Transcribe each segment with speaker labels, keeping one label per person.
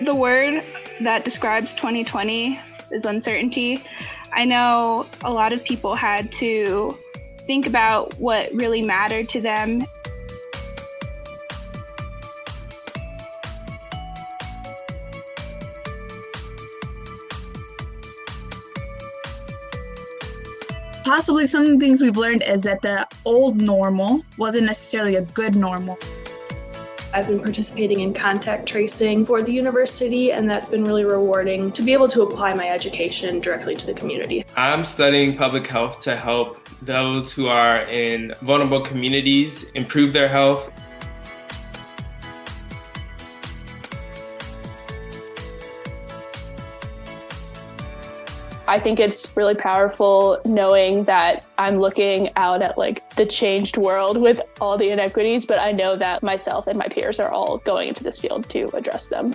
Speaker 1: The word that describes 2020 is uncertainty. I know a lot of people had to think about what really mattered to them.
Speaker 2: Possibly some things we've learned is that the old normal wasn't necessarily a good normal.
Speaker 3: I've been participating in contact tracing for the university, and that's been really rewarding to be able to apply my education directly to the community.
Speaker 4: I'm studying public health to help those who are in vulnerable communities improve their health.
Speaker 5: I think it's really powerful knowing that I'm looking out at the changed world with all the inequities, but I know that myself and my peers are all going into this field to address them.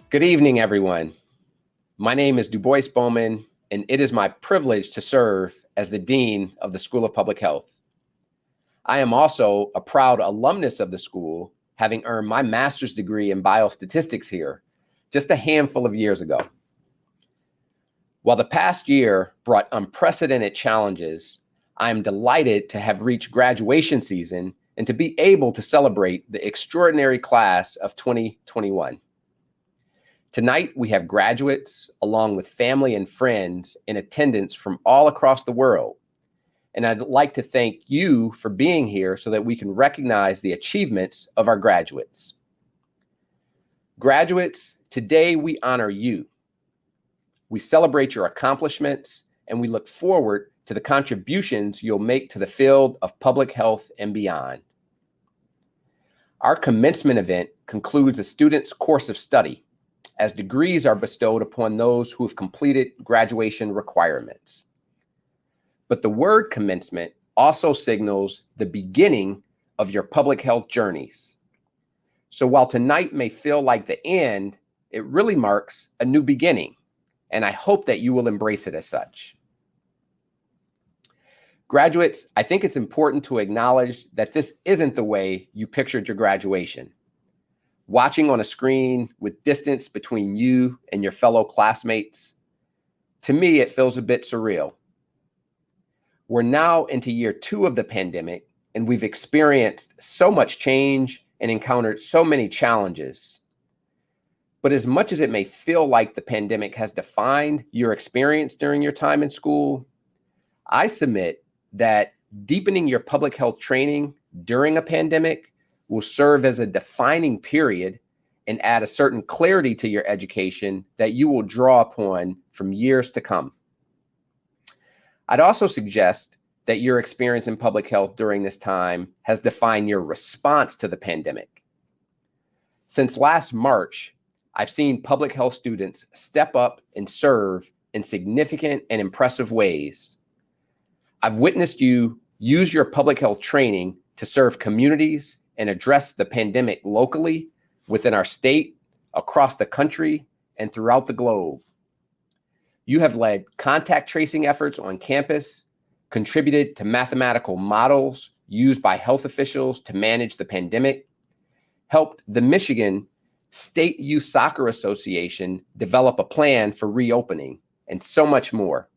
Speaker 6: Good evening, everyone. My name is Dubois Bowman, and it is my privilege to serve as the Dean of the School of Public Health. I am also a proud alumnus of the school, having earned my master's degree in biostatistics here just a handful of years ago. While the past year brought unprecedented challenges, I am delighted to have reached graduation season and to be able to celebrate the extraordinary class of 2021. Tonight, we have graduates along with family and friends in attendance from all across the world. And I'd like to thank you for being here so that we can recognize the achievements of our graduates. Graduates, today we honor you. We celebrate your accomplishments, and we look forward to the contributions you'll make to the field of public health and beyond. Our commencement event concludes a student's course of study, as degrees are bestowed upon those who have completed graduation requirements. But the word commencement also signals the beginning of your public health journeys. So while tonight may feel like the end, it really marks a new beginning, and I hope that you will embrace it as such. Graduates, I think it's important to acknowledge that this isn't the way you pictured your graduation. Watching on a screen with distance between you and your fellow classmates, to me, it feels a bit surreal. We're now into year 2 of the pandemic, and we've experienced so much change and encountered so many challenges. But as much as it may feel like the pandemic has defined your experience during your time in school, I submit that deepening your public health training during a pandemic will serve as a defining period and add a certain clarity to your education that you will draw upon from years to come. I'd also suggest that your experience in public health during this time has defined your response to the pandemic. Since last March, I've seen public health students step up and serve in significant and impressive ways. I've witnessed you use your public health training to serve communities and address the pandemic locally, within our state, across the country, and throughout the globe. You have led contact tracing efforts on campus, contributed to mathematical models used by health officials to manage the pandemic, helped the Michigan State Youth Soccer Association develop a plan for reopening, and so much more.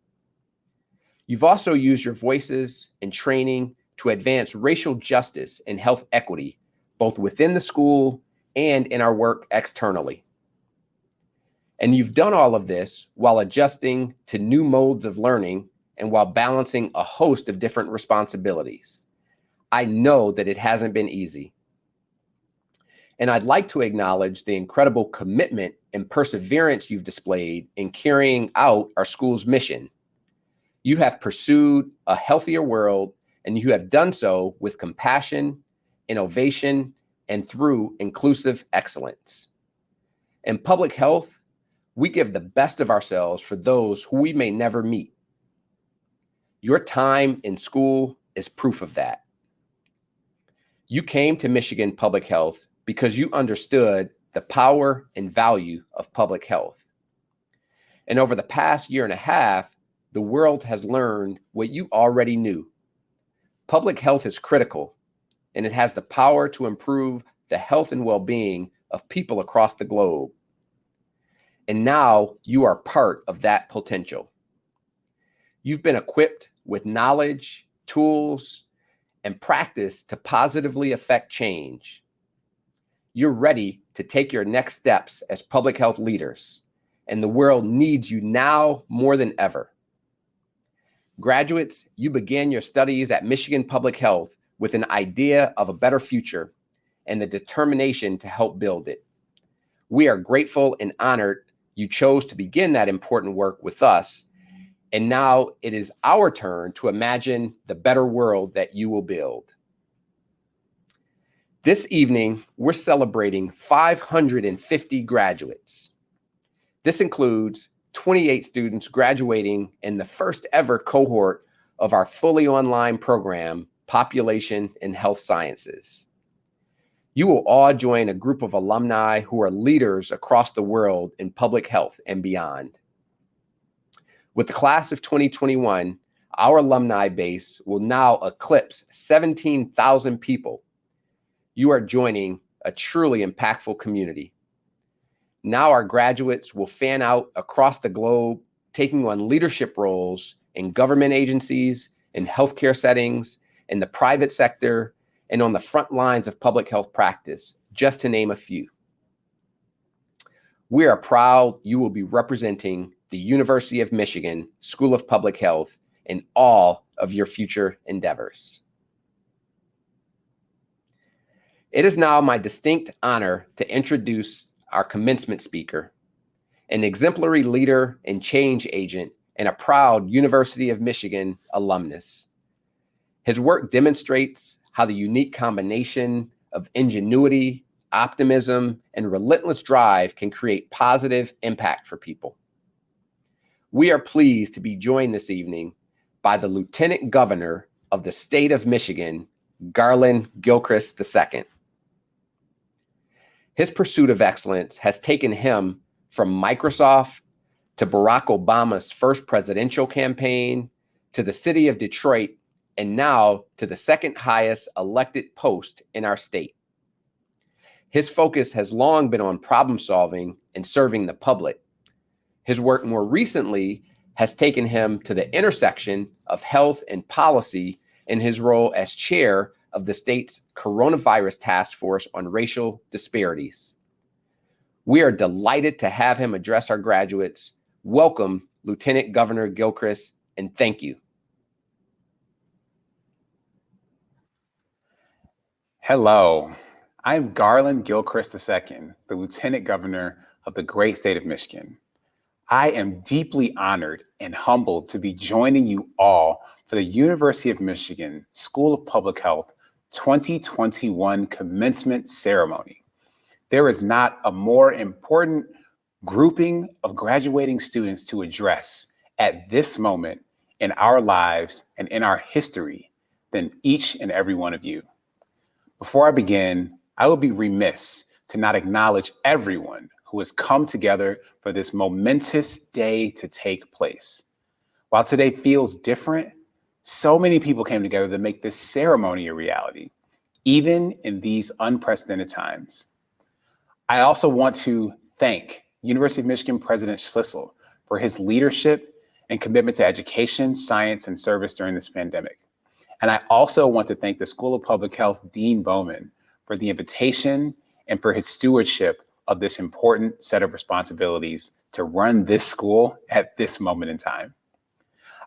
Speaker 6: You've also used your voices and training to advance racial justice and health equity, both within the school and in our work externally. And you've done all of this while adjusting to new modes of learning and while balancing a host of different responsibilities. I know that it hasn't been easy. And I'd like to acknowledge the incredible commitment and perseverance you've displayed in carrying out our school's mission. You have pursued a healthier world, and you have done so with compassion, innovation, and through inclusive excellence. In public health, we give the best of ourselves for those who we may never meet. Your time in school is proof of that. You came to Michigan Public Health because you understood the power and value of public health. And over the past year and a half, the world has learned what you already knew. Public health is critical, and it has the power to improve the health and well-being of people across the globe. And now you are part of that potential. You've been equipped with knowledge, tools, and practice to positively affect change. You're ready to take your next steps as public health leaders, and the world needs you now more than ever. Graduates, you began your studies at Michigan Public Health with an idea of a better future and the determination to help build it. We are grateful and honored you chose to begin that important work with us, and now it is our turn to imagine the better world that you will build. This evening, we're celebrating 550 graduates. This includes 28 students graduating in the first ever cohort of our fully online program, Population and Health Sciences. You will all join a group of alumni who are leaders across the world in public health and beyond. With the class of 2021, our alumni base will now eclipse 17,000 people. You are joining a truly impactful community. Now our graduates will fan out across the globe, taking on leadership roles in government agencies, in healthcare settings, in the private sector, and on the front lines of public health practice, just to name a few. We are proud you will be representing the University of Michigan School of Public Health in all of your future endeavors. It is now my distinct honor to introduce our commencement speaker, an exemplary leader and change agent, and a proud University of Michigan alumnus. His work demonstrates how the unique combination of ingenuity, optimism, and relentless drive can create positive impact for people. We are pleased to be joined this evening by the Lieutenant Governor of the state of Michigan, Garlin Gilchrist II. His pursuit of excellence has taken him from Microsoft to Barack Obama's first presidential campaign, to the city of Detroit, and now to the second highest elected post in our state. His focus has long been on problem solving and serving the public. His work more recently has taken him to the intersection of health and policy in his role as chair of the state's Coronavirus Task Force on Racial Disparities. We are delighted to have him address our graduates. Welcome, Lieutenant Governor Gilchrist, and thank you.
Speaker 7: Hello, I'm Garlin Gilchrist II, the Lieutenant Governor of the great state of Michigan. I am deeply honored and humbled to be joining you all for the University of Michigan School of Public Health 2021 commencement ceremony. There is not a more important grouping of graduating students to address at this moment in our lives and in our history than each and every one of you. Before I begin, I would be remiss to not acknowledge everyone who has come together for this momentous day to take place. While today feels different, so many people came together to make this ceremony a reality, even in these unprecedented times. I also want to thank University of Michigan President Schlissel for his leadership and commitment to education, science, and service during this pandemic. And I also want to thank the School of Public Health Dean Bowman for the invitation and for his stewardship of this important set of responsibilities to run this school at this moment in time.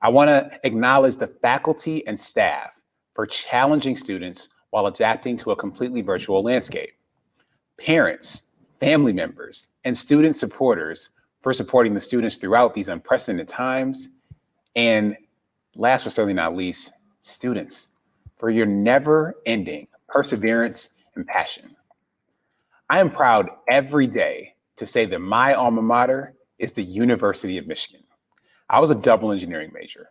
Speaker 7: I want to acknowledge the faculty and staff for challenging students while adapting to a completely virtual landscape. Parents, family members, and student supporters for supporting the students throughout these unprecedented times. And last but certainly not least, students, for your never-ending perseverance and passion. I am proud every day to say that my alma mater is the University of Michigan. I was a double engineering major.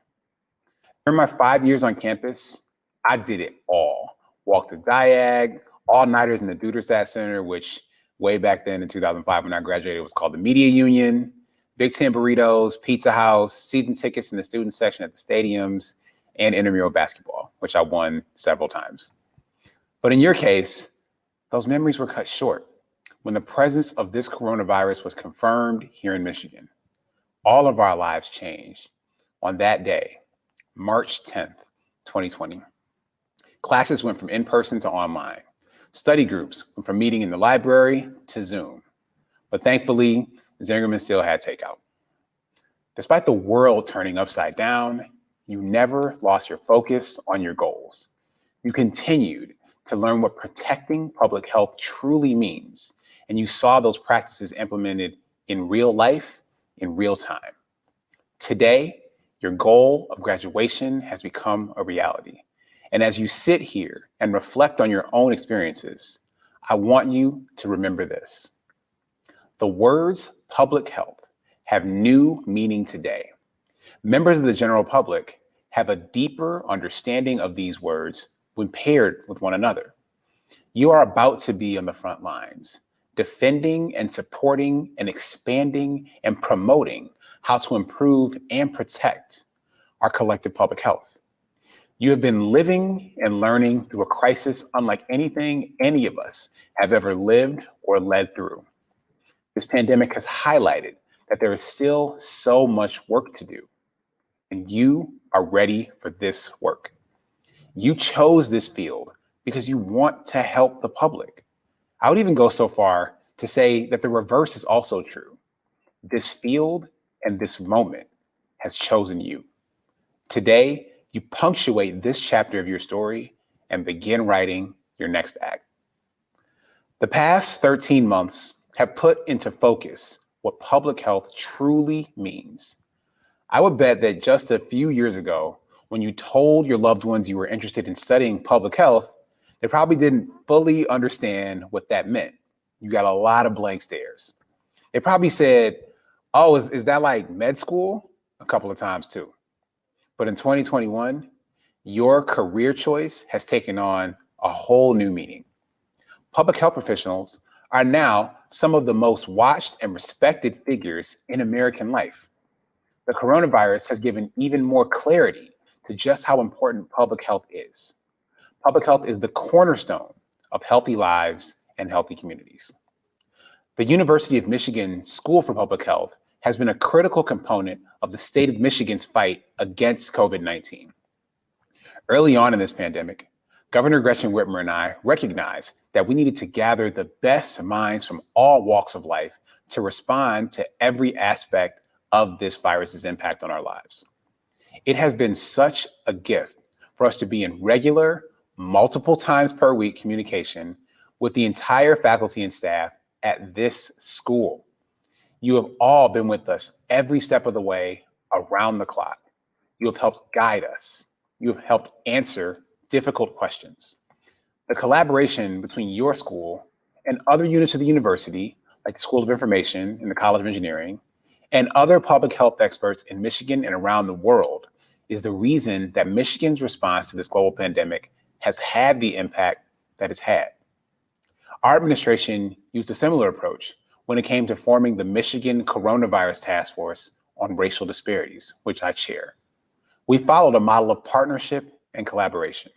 Speaker 7: During my 5 years on campus, I did it all. Walked the diag, all-nighters in the Duderstadt Center, which way back then in 2005 when I graduated was called the Media Union, Big Ten burritos, Pizza House, season tickets in the student section at the stadiums, and intramural basketball, which I won several times. But in your case, those memories were cut short when the presence of this coronavirus was confirmed here in Michigan. All of our lives changed on that day, March 10th, 2020. Classes went from in-person to online. Study groups went from meeting in the library to Zoom. But thankfully, Zingerman still had takeout. Despite the world turning upside down, you never lost your focus on your goals. You continued to learn what protecting public health truly means, and you saw those practices implemented in real life, in real time. Today, your goal of graduation has become a reality. And as you sit here and reflect on your own experiences, I want you to remember this. The words public health have new meaning today. Members of the general public have a deeper understanding of these words when paired with one another. You are about to be on the front lines, defending and supporting and expanding and promoting how to improve and protect our collective public health. You have been living and learning through a crisis unlike anything any of us have ever lived or led through. This pandemic has highlighted that there is still so much work to do, and you are ready for this work. You chose this field because you want to help the public. I would even go so far to say that the reverse is also true. This field and this moment has chosen you. Today, you punctuate this chapter of your story and begin writing your next act. The past 13 months have put into focus what public health truly means. I would bet that just a few years ago, when you told your loved ones you were interested in studying public health, they probably didn't fully understand what that meant. You got a lot of blank stares. They probably said, oh, is that like med school? A couple of times too. But in 2021, your career choice has taken on a whole new meaning. Public health professionals are now some of the most watched and respected figures in American life. The coronavirus has given even more clarity to just how important public health is. Public health is the cornerstone of healthy lives and healthy communities. The University of Michigan School for Public Health has been a critical component of the state of Michigan's fight against COVID-19. Early on in this pandemic, Governor Gretchen Whitmer and I recognized that we needed to gather the best minds from all walks of life to respond to every aspect of this virus's impact on our lives. It has been such a gift for us to be in regular, multiple times per week communication with the entire faculty and staff at this school. You have all been with us every step of the way around the clock. You have helped guide us. You have helped answer difficult questions. The collaboration between your school and other units of the university, like the School of Information and the College of Engineering, and other public health experts in Michigan and around the world is the reason that Michigan's response to this global pandemic has had the impact that it's had. Our administration used a similar approach when it came to forming the Michigan Coronavirus Task Force on Racial Disparities, which I chair. We followed a model of partnership and collaboration,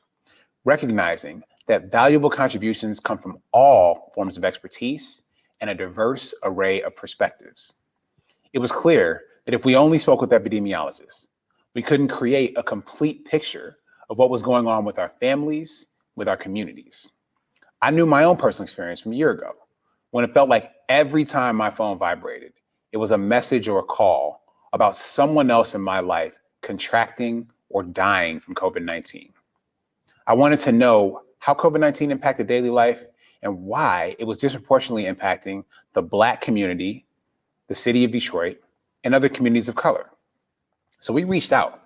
Speaker 7: recognizing that valuable contributions come from all forms of expertise and a diverse array of perspectives. It was clear that if we only spoke with epidemiologists, we couldn't create a complete picture of what was going on with our families, with our communities. I knew my own personal experience from a year ago, when it felt like every time my phone vibrated, it was a message or a call about someone else in my life contracting or dying from COVID-19. I wanted to know how COVID-19 impacted daily life and why it was disproportionately impacting the Black community, the city of Detroit, and other communities of color. So we reached out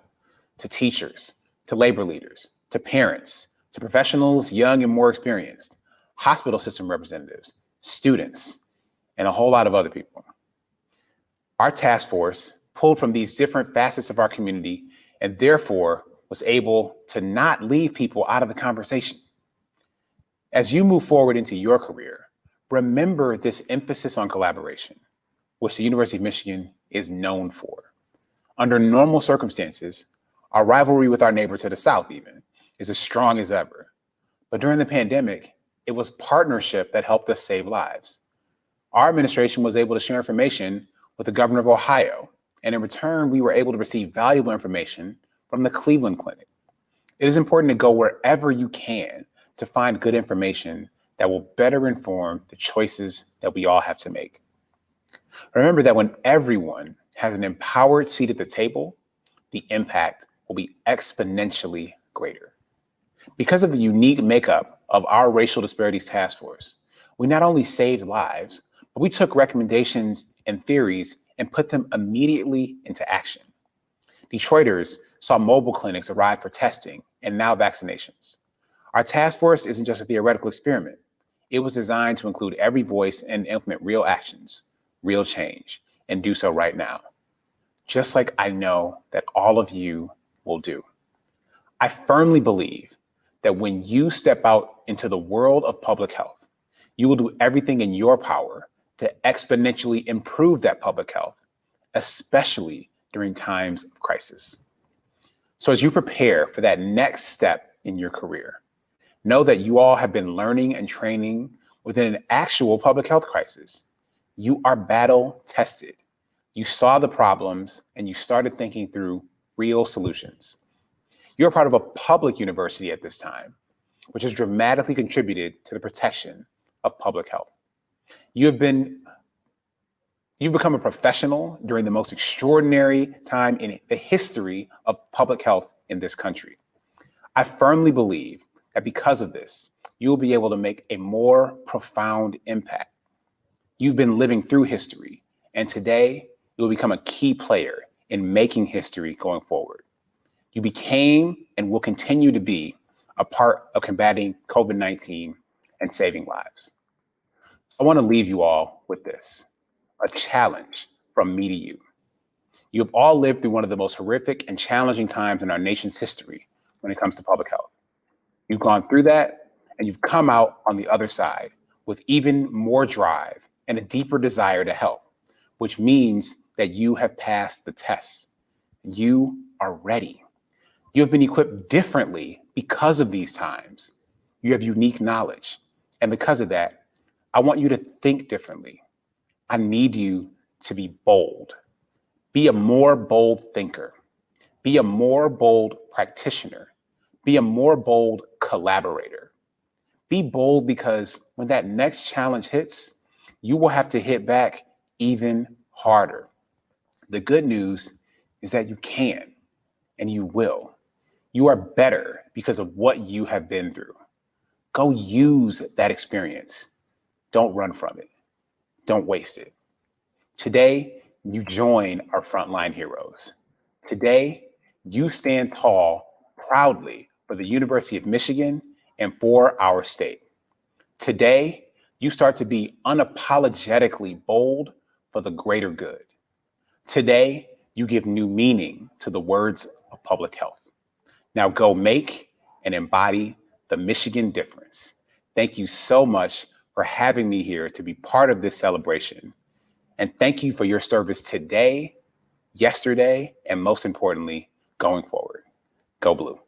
Speaker 7: to teachers, to labor leaders, to parents, to professionals young and more experienced, hospital system representatives, students, and a whole lot of other people. Our task force pulled from these different facets of our community and therefore was able to not leave people out of the conversation. As you move forward into your career, remember this emphasis on collaboration, which the University of Michigan is known for. Under normal circumstances, our rivalry with our neighbor to the south even is as strong as ever. But during the pandemic, it was partnership that helped us save lives. Our administration was able to share information with the governor of Ohio, and in return, we were able to receive valuable information from the Cleveland Clinic. It is important to go wherever you can to find good information that will better inform the choices that we all have to make. Remember that when everyone has an empowered seat at the table, the impact will be exponentially greater. Because of the unique makeup of our Racial Disparities Task Force, we not only saved lives, but we took recommendations and theories and put them immediately into action. Detroiters saw mobile clinics arrive for testing and now vaccinations. Our task force isn't just a theoretical experiment. It was designed to include every voice and implement real actions, real change, and do so right now. Just like I know that all of you will do. I firmly believe that when you step out into the world of public health, you will do everything in your power to exponentially improve that public health, especially during times of crisis. So as you prepare for that next step in your career, know that you all have been learning and training within an actual public health crisis. You are battle tested. You saw the problems and you started thinking through real solutions. You're part of a public university at this time, which has dramatically contributed to the protection of public health. You've become a professional during the most extraordinary time in the history of public health in this country. I firmly believe that because of this, you will be able to make a more profound impact. You've been living through history, and today you'll become a key player in making history going forward. You became and will continue to be a part of combating COVID-19 and saving lives. I want to leave you all with this, a challenge from me to you. You have all lived through one of the most horrific and challenging times in our nation's history when it comes to public health. You've gone through that and you've come out on the other side with even more drive and a deeper desire to help, which means that you have passed the tests. You are ready. You have been equipped differently because of these times. You have unique knowledge. And because of that, I want you to think differently. I need you to be bold. Be a more bold thinker. Be a more bold practitioner. Be a more bold collaborator. Be bold because when that next challenge hits, you will have to hit back even harder. The good news is that you can and you will. You are better because of what you have been through. Go use that experience. Don't run from it. Don't waste it. Today, you join our frontline heroes. Today, you stand tall proudly for the University of Michigan and for our state. Today, you start to be unapologetically bold for the greater good. Today, you give new meaning to the words of public health. Now go make and embody the Michigan difference. Thank you so much for having me here to be part of this celebration. And thank you for your service today, yesterday, and most importantly, going forward. Go Blue.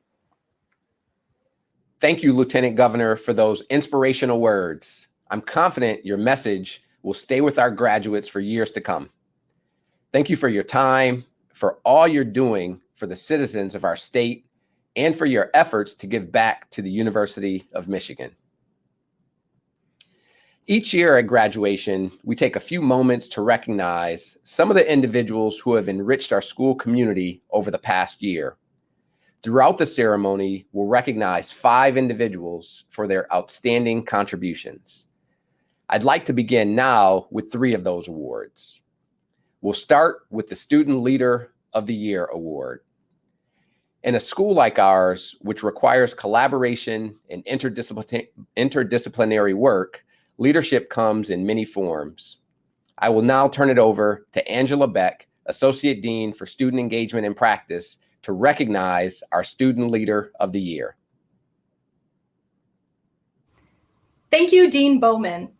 Speaker 6: Thank you, Lieutenant Governor, for those inspirational words. I'm confident your message will stay with our graduates for years to come. Thank you for your time, for all you're doing for the citizens of our state, and for your efforts to give back to the University of Michigan. Each year at graduation, we take a few moments to recognize some of the individuals who have enriched our school community over the past year. Throughout the ceremony, we'll recognize 5 individuals for their outstanding contributions. I'd like to begin now with 3 of those awards. We'll start with the Student Leader of the Year award. In a school like ours, which requires collaboration and interdisciplinary work, leadership comes in many forms. I will now turn it over to Angela Beck, Associate Dean for Student Engagement and Practice, to recognize our Student Leader of the Year.
Speaker 8: Thank you, Dean Bowman.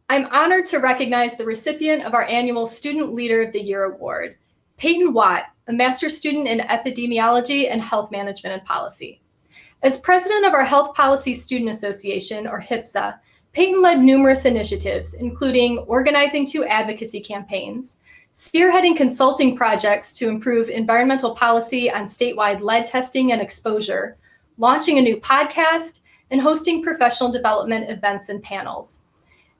Speaker 8: I'm honored to recognize the recipient of our annual Student Leader of the Year award, Peyton Watt, a master's student in epidemiology and health management and policy. As president of our Health Policy Student Association, or HPSA, Peyton led numerous initiatives, including organizing 2 advocacy campaigns, spearheading consulting projects to improve environmental policy on statewide lead testing and exposure, launching a new podcast, and hosting professional development events and panels.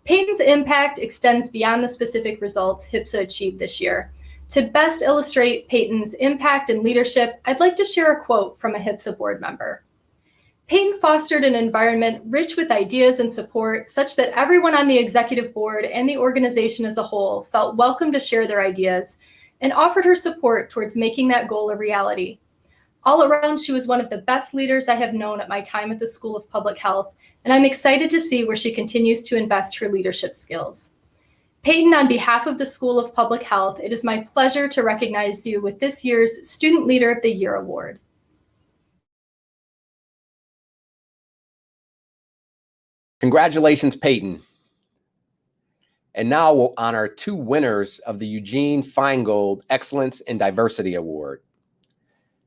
Speaker 8: Peyton's impact extends beyond the specific results HPSA achieved this year. To best illustrate Peyton's impact and leadership, I'd like to share a quote from a HPSA board member. Peyton fostered an environment rich with ideas and support such that everyone on the executive board and the organization as a whole felt welcome to share their ideas and offered her support towards making that goal a reality. All around, she was one of the best leaders I have known at my time at the School of Public Health, and I'm excited to see where she continues to invest her leadership skills. Peyton, on behalf of the School of Public Health, it is my pleasure to recognize you with this year's Student Leader of the Year Award.
Speaker 6: Congratulations, Peyton. And now we'll honor 2 winners of the Eugene Feingold Excellence in Diversity Award.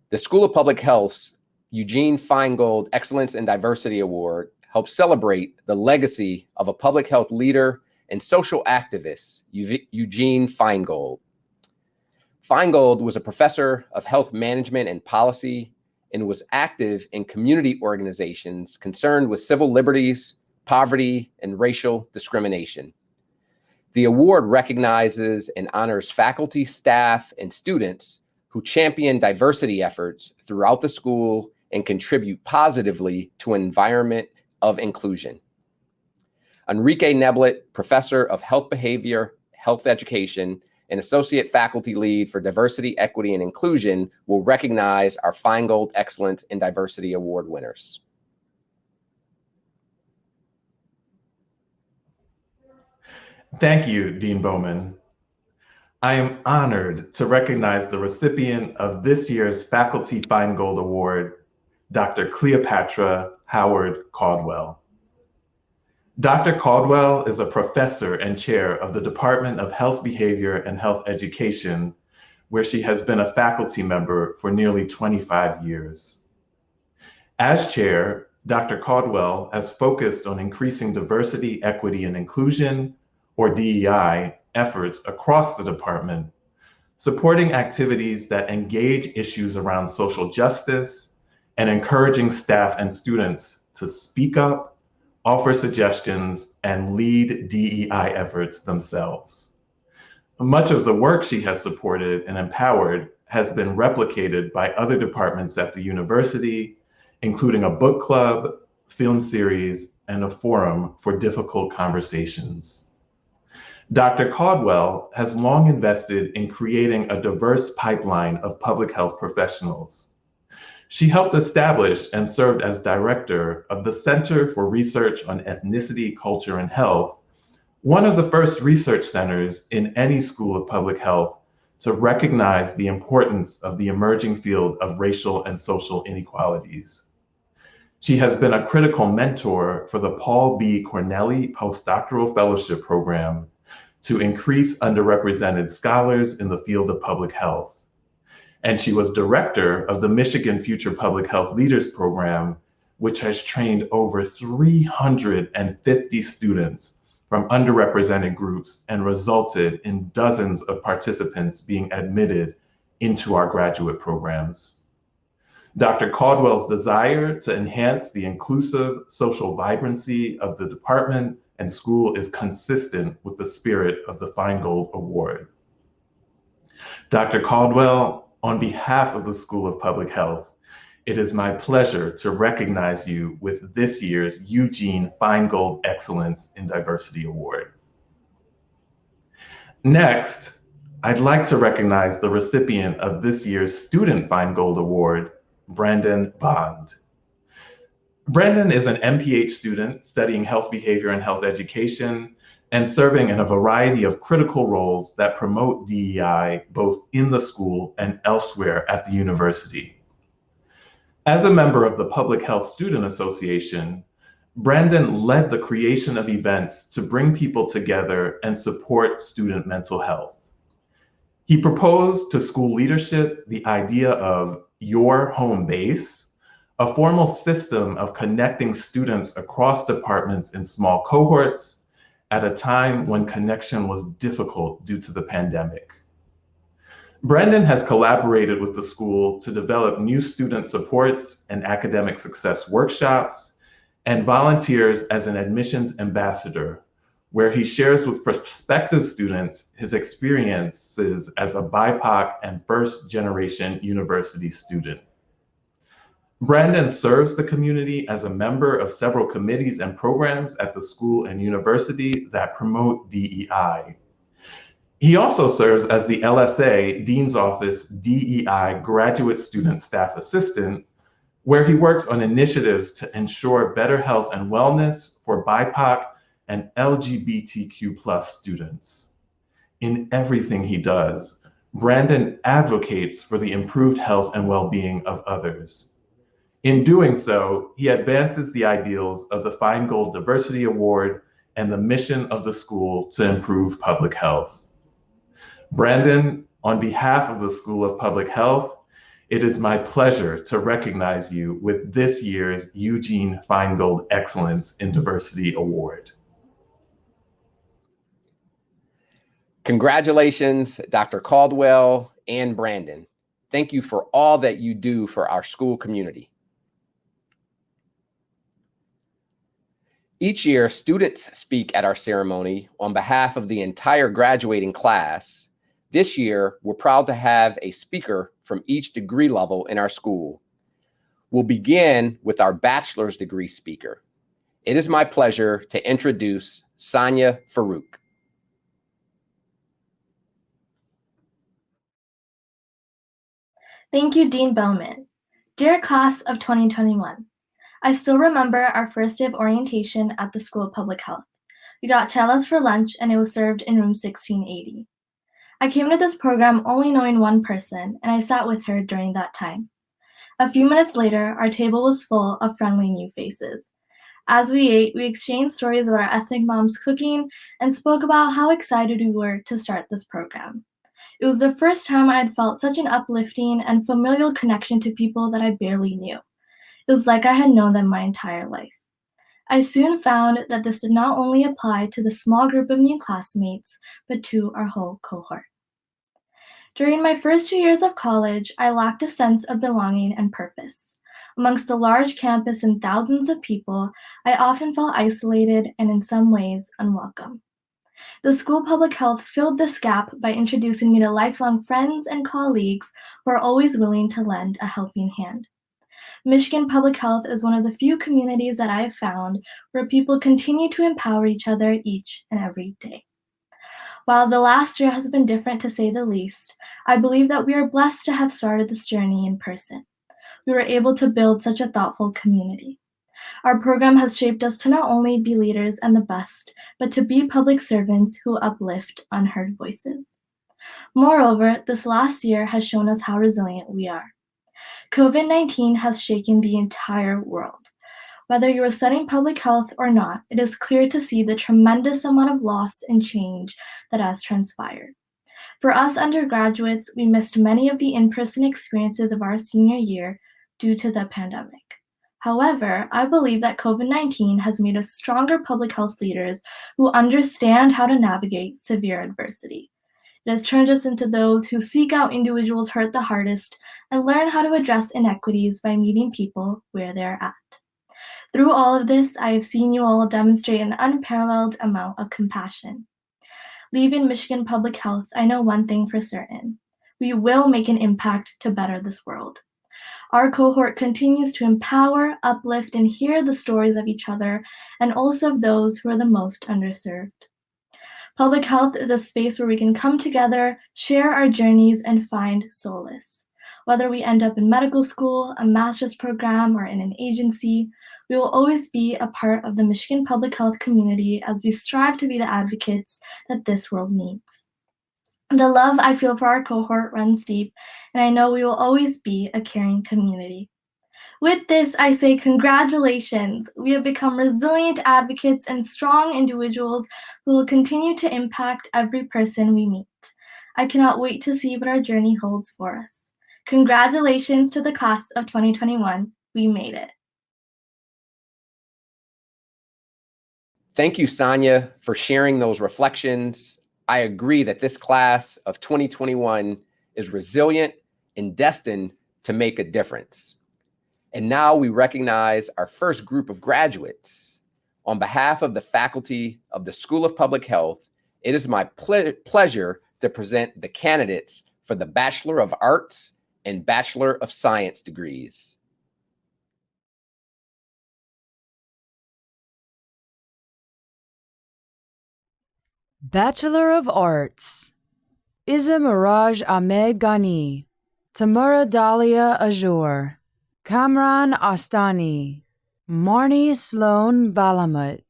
Speaker 6: The School of Public Health's Eugene Feingold Excellence in Diversity Award helps celebrate the legacy of a public health leader and social activist, Eugene Feingold. Feingold was a professor of health management and policy and was active in community organizations concerned with civil liberties, poverty, and racial discrimination. The award recognizes and honors faculty, staff, and students who champion diversity efforts throughout the school and contribute positively to an environment of inclusion. Enrique Neblett, professor of health behavior, health education, and associate faculty lead for diversity, equity, and inclusion, will recognize our Feingold Excellence in Diversity Award winners.
Speaker 9: Thank you, Dean Bowman. I am honored to recognize the recipient of this year's Faculty Feingold Award, Dr. Cleopatra Howard Caldwell. Dr. Caldwell is a professor and chair of the Department of Health Behavior and Health Education, where she has been a faculty member for nearly 25 years. As chair, Dr. Caldwell has focused on increasing diversity, equity, and inclusion, or DEI, efforts across the department, supporting activities that engage issues around social justice and encouraging staff and students to speak up, offer suggestions, and lead DEI efforts themselves. Much of the work she has supported and empowered has been replicated by other departments at the university, including a book club, film series, and a forum for difficult conversations. Dr. Caldwell has long invested in creating a diverse pipeline of public health professionals. She helped establish and served as director of the Center for Research on Ethnicity, Culture, and Health, one of the first research centers in any school of public health to recognize the importance of the emerging field of racial and social inequalities. She has been a critical mentor for the Paul B. Corneli Postdoctoral Fellowship Program to increase underrepresented scholars in the field of public health. And she was director of the Michigan Future Public Health Leaders Program, which has trained over 350 students from underrepresented groups and resulted in dozens of participants being admitted into our graduate programs. Dr. Caldwell's desire to enhance the inclusive social vibrancy of the department and school is consistent with the spirit of the Feingold Award. Dr. Caldwell, on behalf of the School of Public Health, it is my pleasure to recognize you with this year's Eugene Feingold Excellence in Diversity Award. Next, I'd like to recognize the recipient of this year's Student Feingold Award, Brandon Bond. Brandon is an MPH student studying health behavior and health education and serving in a variety of critical roles that promote DEI both in the school and elsewhere at the university. As a member of the Public Health Student Association, Brandon led the creation of events to bring people together and support student mental health. He proposed to school leadership the idea of your home base, a formal system of connecting students across departments in small cohorts at a time when connection was difficult due to the pandemic. Brendan has collaborated with the school to develop new student supports and academic success workshops, and volunteers as an admissions ambassador, where he shares with prospective students his experiences as a BIPOC and first-generation university student. Brandon serves the community as a member of several committees and programs at the school and university that promote DEI. He also serves as the LSA, Dean's Office DEI Graduate Student Staff Assistant, where he works on initiatives to ensure better health and wellness for BIPOC and LGBTQ+ students. In everything he does, Brandon advocates for the improved health and well-being of others. In doing so, he advances the ideals of the Feingold Diversity Award and the mission of the school to improve public health. Brandon, on behalf of the School of Public Health, it is my pleasure to recognize you with this year's Eugene Feingold Excellence in Diversity Award.
Speaker 6: Congratulations, Dr. Caldwell and Brandon. Thank you for all that you do for our school community. Each year, students speak at our ceremony on behalf of the entire graduating class. This year, we're proud to have a speaker from each degree level in our school. We'll begin with our bachelor's degree speaker. It is my pleasure to introduce Sania Farooq.
Speaker 10: Thank you, Dean Bowman. Dear class of 2021, I still remember our first day of orientation at the School of Public Health. We got chelas for lunch and it was served in room 1680. I came to this program only knowing one person, and I sat with her during that time. A few minutes later, our table was full of friendly new faces. As we ate, we exchanged stories about our ethnic moms cooking and spoke about how excited we were to start this program. It was the first time I had felt such an uplifting and familial connection to people that I barely knew. It was like I had known them my entire life. I soon found that this did not only apply to the small group of new classmates, but to our whole cohort. During my first 2 years of college, I lacked a sense of belonging and purpose. Amongst the large campus and thousands of people, I often felt isolated and in some ways unwelcome. The School of Public Health filled this gap by introducing me to lifelong friends and colleagues who are always willing to lend a helping hand. Michigan Public Health is one of the few communities that I have found where people continue to empower each other each and every day. While the last year has been different to say the least, I believe that we are blessed to have started this journey in person. We were able to build such a thoughtful community. Our program has shaped us to not only be leaders and the best, but to be public servants who uplift unheard voices. Moreover, this last year has shown us how resilient we are. COVID-19 has shaken the entire world. Whether you are studying public health or not, it is clear to see the tremendous amount of loss and change that has transpired. For us undergraduates, we missed many of the in-person experiences of our senior year due to the pandemic. However, I believe that COVID-19 has made us stronger public health leaders who understand how to navigate severe adversity. It has turned us into those who seek out individuals hurt the hardest and learn how to address inequities by meeting people where they're at. Through all of this, I have seen you all demonstrate an unparalleled amount of compassion. Leaving Michigan Public Health, I know one thing for certain. We will make an impact to better this world. Our cohort continues to empower, uplift, and hear the stories of each other and also of those who are the most underserved. Public health is a space where we can come together, share our journeys, and find solace. Whether we end up in medical school, a master's program, or in an agency, we will always be a part of the Michigan public health community as we strive to be the advocates that this world needs. The love I feel for our cohort runs deep, and I know we will always be a caring community. With this, I say congratulations. We have become resilient advocates and strong individuals who will continue to impact every person we meet. I cannot wait to see what our journey holds for us. Congratulations to the class of 2021. We made it.
Speaker 6: Thank you, Sania, for sharing those reflections. I agree that this class of 2021 is resilient and destined to make a difference. And now we recognize our first group of graduates. On behalf of the faculty of the School of Public Health, it is my pleasure to present the candidates for the Bachelor of Arts and Bachelor of Science degrees.
Speaker 11: Bachelor of Arts, Iza Miraj Ahmed Ghani, Tamara Dalia Azur, Kamran Astani, Marnie Sloan Balamut,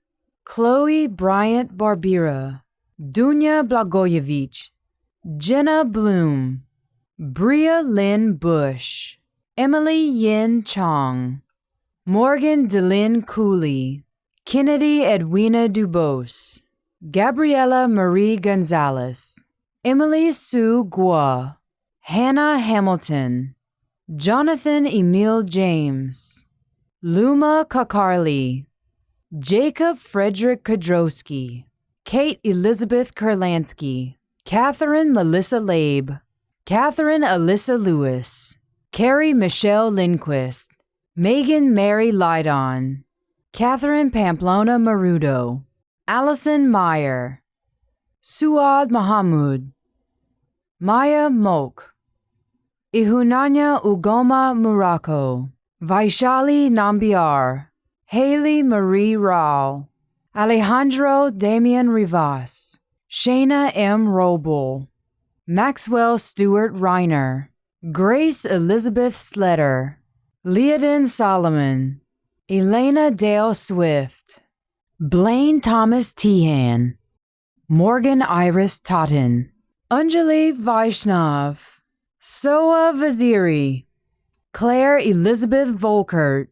Speaker 11: Chloe Bryant Barbera, Dunya Blagojevic, Jenna Bloom, Bria Lynn Bush, Emily Yin Chong, Morgan Delyn Cooley, Kennedy Edwina Dubose, Gabriela Marie Gonzalez, Emily Sue Gua, Hannah Hamilton, Jonathan Emil James, Luma Kakarli, Jacob Frederick Kodrowski, Kate Elizabeth Kurlansky, Catherine Melissa Labe, Catherine Alyssa Lewis, Carrie Michelle Lindquist, Megan Mary Lydon, Catherine Pamplona Marudo, Allison Meyer, Suad Mahamud, Maya Mok, Ihunanya Ugoma Murako, Vaishali Nambiar, Haley Marie Rao, Alejandro Damian Rivas, Shayna M. Roble, Maxwell Stewart Reiner, Grace Elizabeth Sletter, Leodin Solomon, Elena Dale Swift, Blaine Thomas Tehan, Morgan Iris Totten, Anjali Vaishnav, Soa Vaziri, Claire Elizabeth Volkert,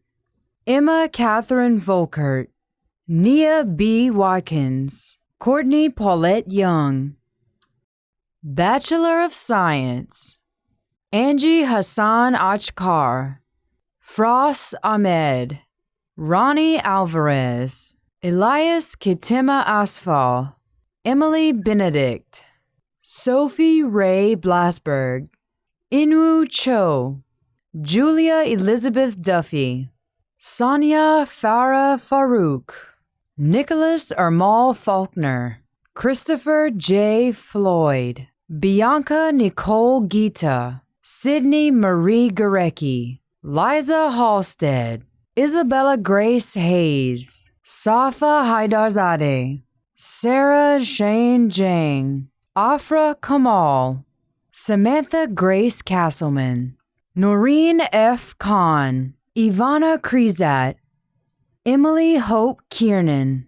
Speaker 11: Emma Catherine Volkert, Nia B. Watkins, Courtney Paulette Young. Bachelor of Science, Angie Hassan Achkar, Frost Ahmed, Ronnie Alvarez, Elias Kitima Asfal, Emily Benedict, Sophie Ray Blasberg, Inwoo Cho, Julia Elizabeth Duffy, Sania Farah Farooq, Nicholas Ermal Faulkner, Christopher J. Floyd, Bianca Nicole Gita, Sydney Marie Gurecki, Liza Halstead, Isabella Grace Hayes, Safa Haidarzadeh, Sarah Shane Jang, Afra Kamal, Samantha Grace Castleman, Noreen F. Khan, Ivana Krizat, Emily Hope Kiernan,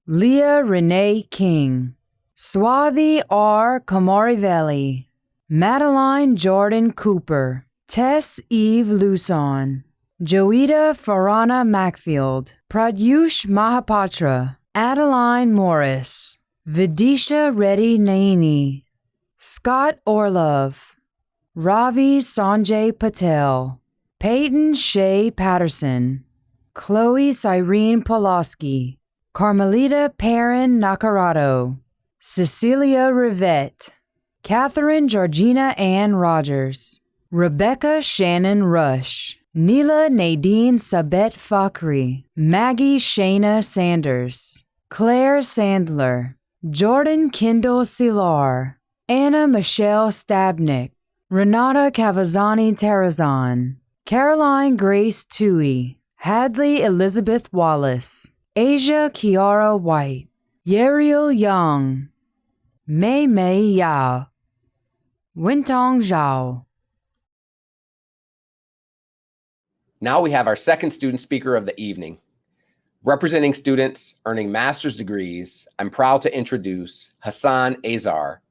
Speaker 11: Leah Renee King, Swathi R. Kamarivelli, Madeline Jordan Cooper, Tess Eve Luson, Joita Farana Macfield, Pradyush Mahapatra, Adeline Morris, Vidisha Reddy Naini, Scott Orlov, Ravi Sanjay Patel, Peyton Shea Patterson, Chloe Cyrene Pulaski, Carmelita Perrin Nacarado, Cecilia Rivette, Catherine Georgina Ann Rogers, Rebecca Shannon Rush, Neela Nadine Sabet Fakhri, Maggie Shayna Sanders, Claire Sandler, Jordan Kendall Silar, Anna Michelle Stabnick, Renata Cavazzani Terrazon, Caroline Grace Tui, Hadley Elizabeth Wallace, Asia Kiara White, Yeriel Yang, Mei Mei Yao, Wintong Zhao.
Speaker 6: Now we have our second student speaker of the evening. Representing students earning master's degrees, I'm proud to introduce Hassan Azar,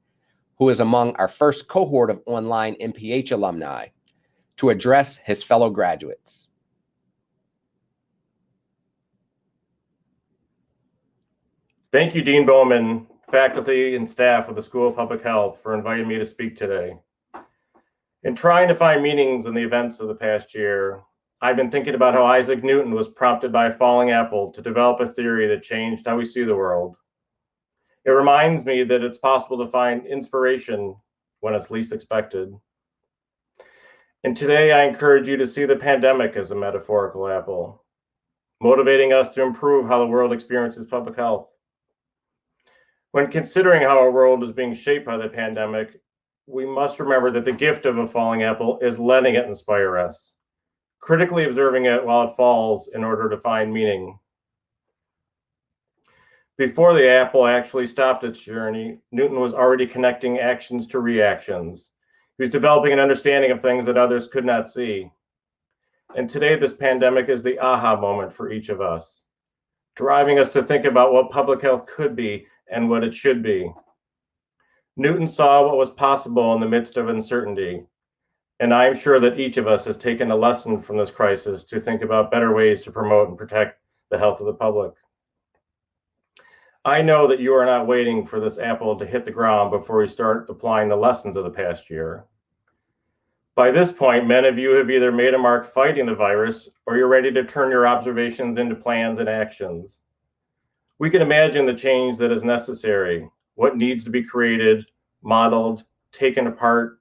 Speaker 6: who is among our first cohort of online MPH alumni, to address his fellow graduates.
Speaker 12: Thank you, Dean Bowman, faculty, and staff of the School of Public Health for inviting me to speak today. In trying to find meanings in the events of the past year, I've been thinking about how Isaac Newton was prompted by a falling apple to develop a theory that changed how we see the world. It reminds me that it's possible to find inspiration when it's least expected. And today I encourage you to see the pandemic as a metaphorical apple, motivating us to improve how the world experiences public health. When considering how our world is being shaped by the pandemic, we must remember that the gift of a falling apple is letting it inspire us, critically observing it while it falls in order to find meaning. Before the apple actually stopped its journey, Newton was already connecting actions to reactions. He was developing an understanding of things that others could not see. And today, this pandemic is the aha moment for each of us, driving us to think about what public health could be and what it should be. Newton saw what was possible in the midst of uncertainty, and I am sure that each of us has taken a lesson from this crisis to think about better ways to promote and protect the health of the public. I know that you are not waiting for this apple to hit the ground before we start applying the lessons of the past year. By this point, many of you have either made a mark fighting the virus or you're ready to turn your observations into plans and actions. We can imagine the change that is necessary, what needs to be created, modeled, taken apart,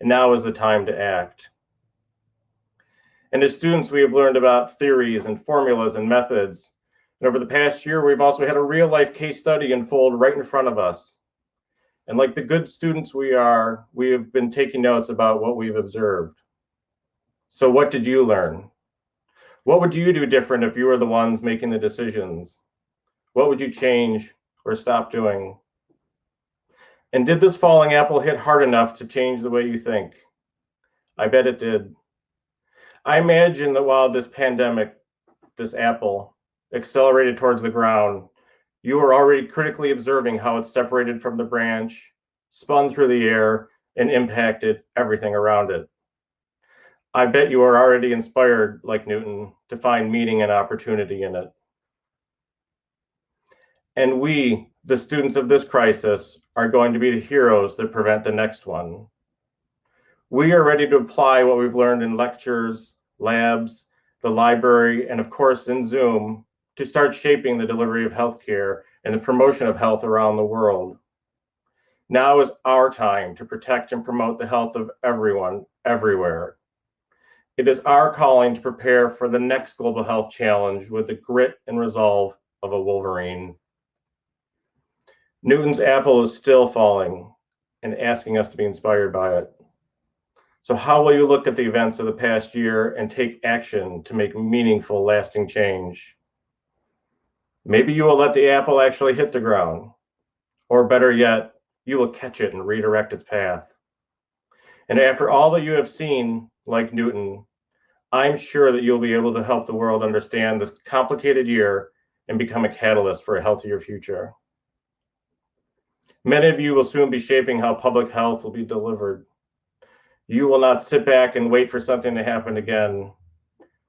Speaker 12: and now is the time to act. And as students, we have learned about theories and formulas and methods. And over the past year, we've also had a real life case study unfold right in front of us. And like the good students we are, we have been taking notes about what we've observed. So what did you learn? What would you do different if you were the ones making the decisions? What would you change or stop doing? And did this falling apple hit hard enough to change the way you think? I bet it did. I imagine that while this pandemic, this apple, accelerated towards the ground, you were already critically observing how it separated from the branch, spun through the air, and impacted everything around it. I bet you are already inspired, like Newton, to find meaning and opportunity in it. And we, the students of this crisis, are going to be the heroes that prevent the next one. We are ready to apply what we've learned in lectures, labs, the library, and of course in Zoom, to start shaping the delivery of healthcare and the promotion of health around the world. Now is our time to protect and promote the health of everyone, everywhere. It is our calling to prepare for the next global health challenge with the grit and resolve of a Wolverine. Newton's apple is still falling and asking us to be inspired by it. So how will you look at the events of the past year and take action to make meaningful, lasting change? Maybe you will let the apple actually hit the ground, or better yet, you will catch it and redirect its path. And after all that you have seen, like Newton, I'm sure that you'll be able to help the world understand this complicated year and become a catalyst for a healthier future. Many of you will soon be shaping how public health will be delivered. You will not sit back and wait for something to happen again.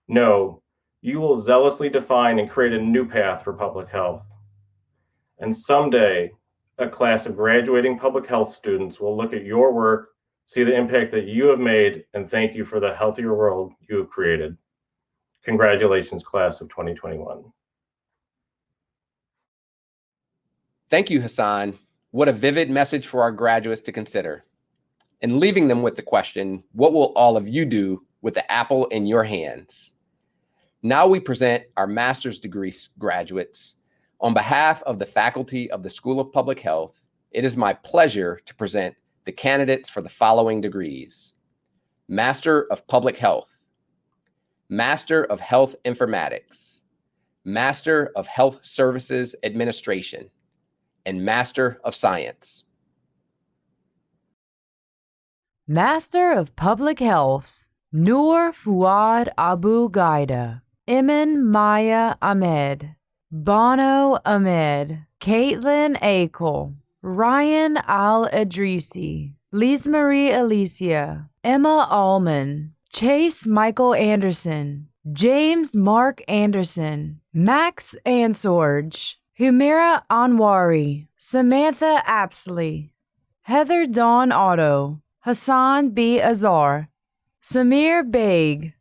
Speaker 12: No, you will zealously define and create a new path for public health. And someday, a class of graduating public health students will look at your work, see the impact that you have made, and thank you for the healthier world you have created. Congratulations, class of 2021.
Speaker 6: Thank you, Hassan. What a vivid message for our graduates to consider. And leaving them with the question, what will all of you do with the apple in your hands? Now we present our master's degree graduates. On behalf of the faculty of the School of Public Health, it is my pleasure to present the candidates for the following degrees: Master of Public Health, Master of Health Informatics, Master of Health Services Administration, and Master of Science.
Speaker 11: Master of Public Health, Noor Fuad Abu Gaida, Iman Maya Ahmed, Bono Ahmed, Caitlin Akel, Ryan Al-Adrisi, Lise Marie Alicia, Emma Allman, Chase Michael Anderson, James Mark Anderson, Max Ansorge, Humira Anwari, Samantha Apsley, Heather Dawn Otto, Hassan B. Azar, Samir Baig,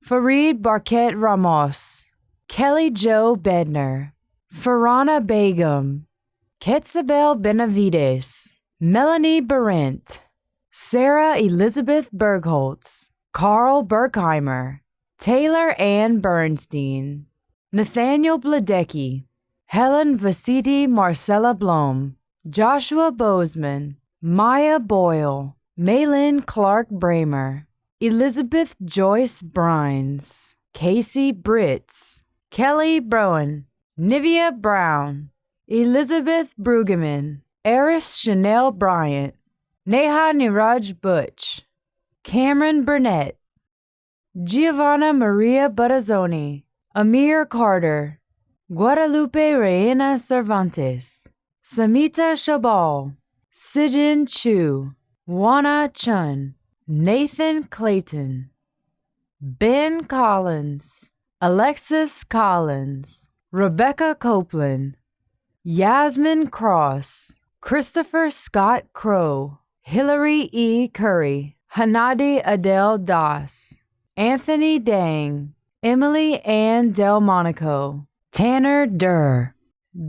Speaker 11: Fareed Barket Ramos, Kelly Jo Bedner, Farhana Begum, Quetzabel Benavides, Melanie Berendt, Sarah Elizabeth Bergholtz, Carl Berkheimer, Taylor Ann Bernstein, Nathaniel Bladecki, Helen Vasiti Marcella Blom, Joshua Bozeman, Maya Boyle, Maylin Clark Bramer, Elizabeth Joyce Brines, Casey Britz, Kelly Browen, Nivea Brown, Elizabeth Brueggemann, Eris Chanel Bryant, Neha Niraj Butch, Cameron Burnett, Giovanna Maria Buttazzoni, Amir Carter, Guadalupe Reina Cervantes, Samita Shabal, Sijin Chu, Wana Chun, Nathan Clayton, Ben Collins, Alexis Collins, Rebecca Copeland, Yasmin Cross, Christopher Scott Crow, Hillary E. Curry, Hanadi Adele Das, Anthony Dang, Emily Ann Delmonico, Tanner Durr,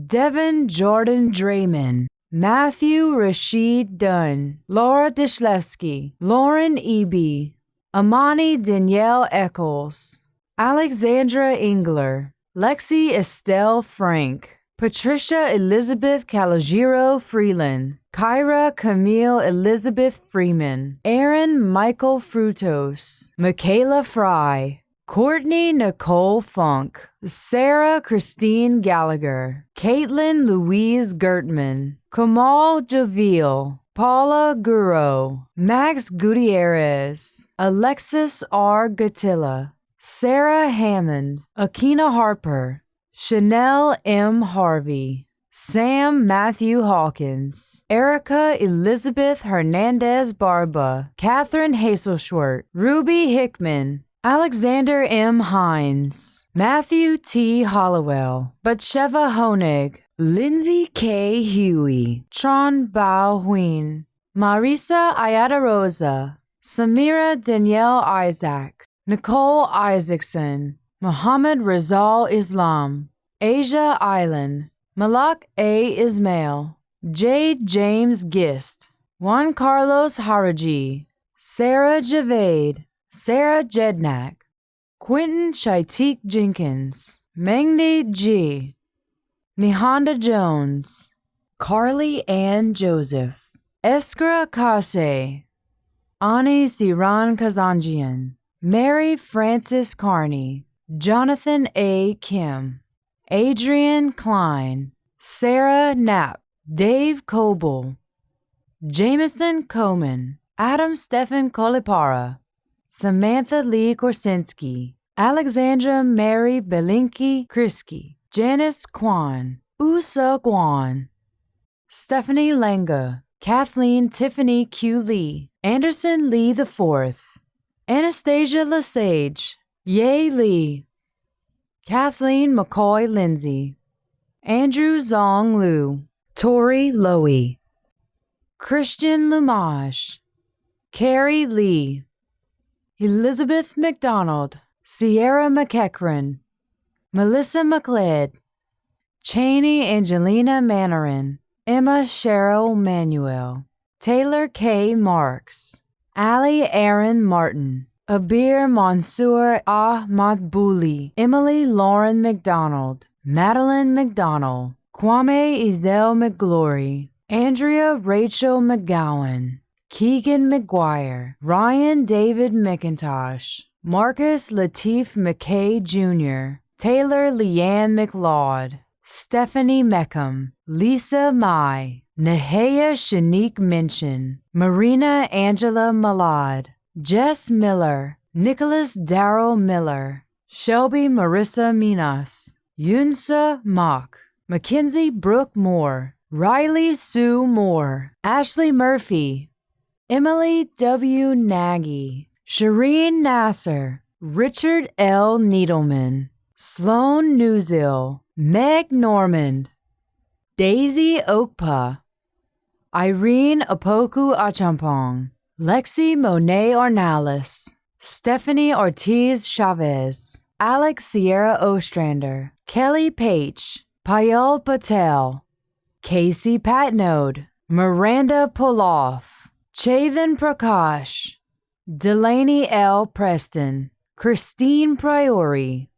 Speaker 11: Devin Jordan Drayman, Matthew Rashid Dunn, Laura Dishlewski, Lauren Eby, Amani Danielle Eccles, Alexandra Engler, Lexi Estelle Frank, Patricia Elizabeth Calogero Freeland, Kyra Camille Elizabeth Freeman, Aaron Michael Frutos, Michaela Fry, Courtney Nicole Funk, Sarah Christine Gallagher, Caitlin Louise Gertman, Kamal Javil, Paula Guro, Max Gutierrez, Alexis R. Gatilla, Sarah Hammond, Akina Harper, Chanel M. Harvey, Sam Matthew Hawkins, Erica Elizabeth Hernandez Barba, Catherine Hazelschwert, Ruby Hickman, Alexander M. Hines, Matthew T. Hollowell, Batsheva Honig, Lindsay K. Huey, Tron Bao Huyen, Marisa Ayada Rosa, Samira Danielle Isaac, Nicole Isaacson, Muhammad Rizal Islam, Asia Island, Malak A. Ismail, J. James Gist, Juan Carlos Haraji, Sarah Javade, Sarah Jednak, Quentin Shaitik Jenkins, Mengdi G, Nihanda Jones, Carly Ann Joseph, Eskra Kase, Ani Siran Kazanjian, Mary Frances Carney, Jonathan A. Kim, Adrian Klein, Sarah Knapp, Dave Coble, Jameson Coman, Adam Stephan Kolipara, Samantha Lee Korsinski, Alexandra Mary Belinki Krisky, Janice Kwan, Usa Guan, Stephanie Lenga, Kathleen Tiffany Q. Lee, Anderson Lee IV, Anastasia Lesage, Ye Lee, Kathleen McCoy Lindsay, Andrew Zong Liu, Tori Lowy, Christian Lumage, Carrie Lee, Elizabeth McDonald, Sierra McEachran, Melissa McLeod, Cheney Angelina Manarin, Emma Cheryl Manuel, Taylor K. Marks, Ali Aaron Martin, Abir Mansour Ahmadbouli, Emily Lauren McDonald, Madeline McDonald, Kwame Ezel McGlory, Andrea Rachel McGowan, Keegan McGuire, Ryan David McIntosh, Marcus Latif McKay Jr., Taylor Leanne McLeod, Stephanie Meckham, Lisa Mai, Nahaya Shanique Minchin, Marina Angela Malad, Jess Miller, Nicholas Darrell Miller, Shelby Marissa Minas, Yunsa Mock, Mackenzie Brooke Moore, Riley Sue Moore, Ashley Murphy, Emily W. Nagy, Shireen Nasser, Richard L. Needleman, Sloan Newsill, Meg Normand, Daisy Okpa, Irene Opoku Achampong, Lexi Monet Ornalis, Stephanie Ortiz Chavez, Alex Sierra Ostrander, Kelly Page, Payal Patel, Casey Patnode, Miranda Poloff, Chethan Prakash, Delaney L. Preston, Christine Priori,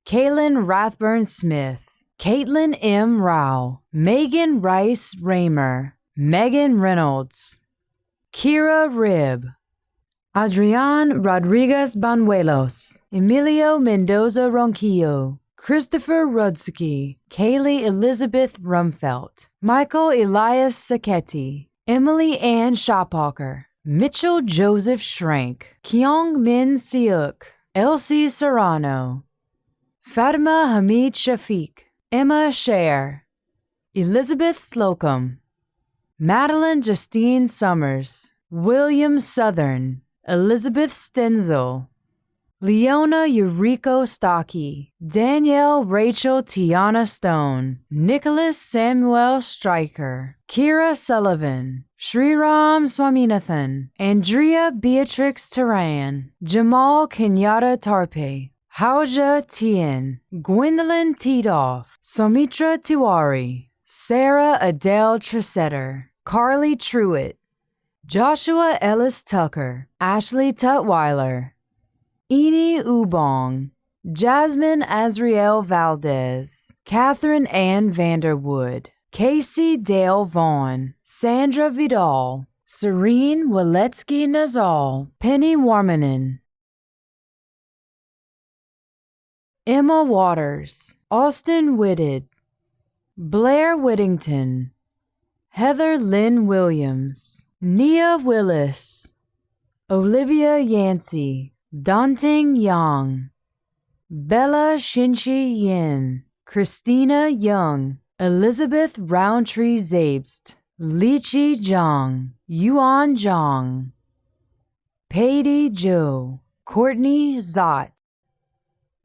Speaker 11: Kaylin Rathburn Smith, Caitlin M. Rao, Megan Rice Raymer, Megan Reynolds, Kira Ribb, Adrian Rodriguez Banuelos, Emilio Mendoza Ronquillo, Christopher Rudsky, Kaylee Elizabeth Rumfelt, Michael Elias Sacchetti, Emily Ann Shopwalker, Mitchell Joseph Schrank, Kyung Min Siuk, Elsie Serrano, Fatima Hamid Shafiq, Emma Scher, Elizabeth Slocum, Madeline Justine Summers, William Southern, Elizabeth Stenzel, Leona Eureka Stocky, Danielle Rachel Tiana Stone, Nicholas Samuel Stryker, Kira Sullivan, Sriram Swaminathan, Andrea Beatrix Taran, Jamal Kenyatta Tarpe, Hauja Tien, Gwendolyn Tidoff, Somitra Tiwari, Sarah Adele Tresetter, Carly Truitt, Joshua Ellis Tucker, Ashley Tutwiler, Eni Ubong, Jasmine Azriel Valdez, Catherine Ann Vanderwood, Casey Dale Vaughn, Sandra Vidal, Serene Waletsky Nazal, Penny Warmanen, Emma Waters, Austin Whitted, Blair Whittington, Heather Lynn Williams, Nia Willis, Olivia Yancey, Danting Yang, Bella Shinchi Yin, Christina Young, Elizabeth Roundtree Zaebst, Lichi Zhang, Yuan Zhang, Pei Zhou, Courtney Zott,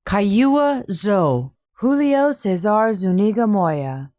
Speaker 11: Kayua Zhou, Julio Cesar Zuniga Moya,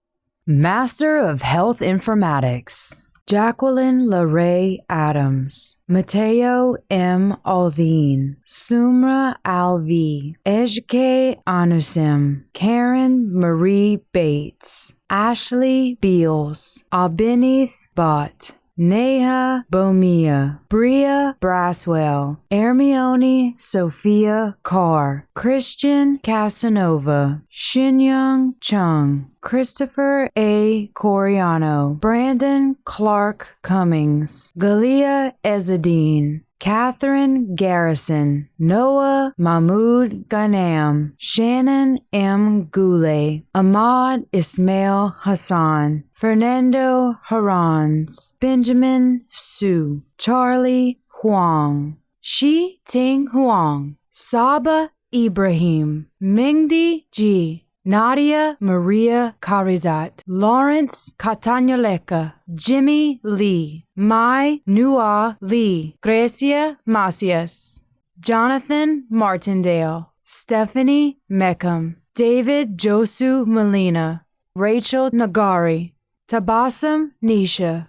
Speaker 11: Master of Health Informatics, Jacqueline LaRae Adams, Mateo M. Alvin, Sumra Alvi, Ejke Anusim, Karen Marie Bates, Ashley Beals, Abinith Bott, Neha Bomia, Bria Braswell, Hermione Sophia Carr, Christian Casanova, Shinyoung Chung, Christopher A. Coriano, Brandon Clark Cummings, Galia Ezzedine, Catherine Garrison, Noah Mahmoud Ghanam, Shannon M. Goulet, Ahmad Ismail Hassan, Fernando Harans, Benjamin Su, Charlie Huang, Shi Ting Huang, Saba Ibrahim, Mingdi Ji, Nadia Maria Karizat, Lawrence Catanyaleka, Jimmy Lee, Mai Nua Lee, Gracia Macias, Jonathan Martindale, Stephanie Meckham, David Josu Molina, Rachel Nagari, Tabassum Nisha,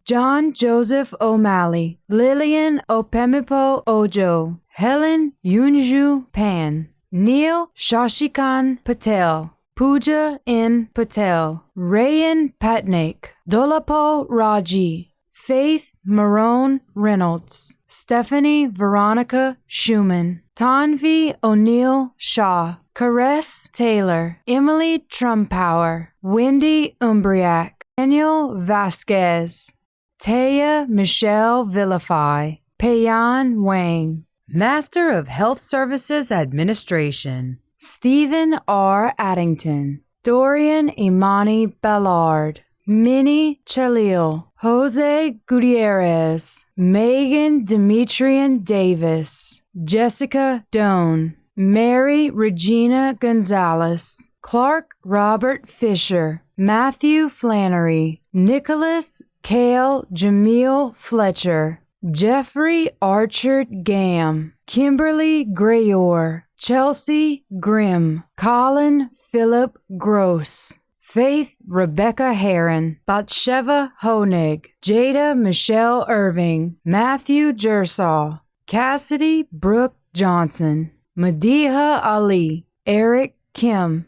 Speaker 11: John Joseph O'Malley, Lillian Opemipo Ojo, Helen Yunju Pan, Neil Shashikan Patel, Pooja N. Patel, Rayan Patnaik, Dolapo Raji, Faith Marone Reynolds, Stephanie Veronica Schumann, Tanvi O'Neill Shaw, Caress Taylor, Emily Trumpower, Wendy Umbriac, Daniel Vasquez, Taya Michelle Villafy, Payan Wang, Master of Health Services Administration, Stephen R. Addington, Dorian Imani Ballard, Minnie Chalil, Jose Gutierrez, Megan Demetrian Davis, Jessica Doan, Mary Regina Gonzalez, Clark Robert Fisher, Matthew Flannery, Nicholas Cale Jamil Fletcher, Jeffrey Archard Gam, Kimberly Grayor, Chelsea Grimm, Colin Philip Gross, Faith Rebecca Heron, Batsheva Honig, Jada Michelle Irving, Matthew Jersaw, Cassidy Brooke Johnson, Madiha Ali, Eric Kim,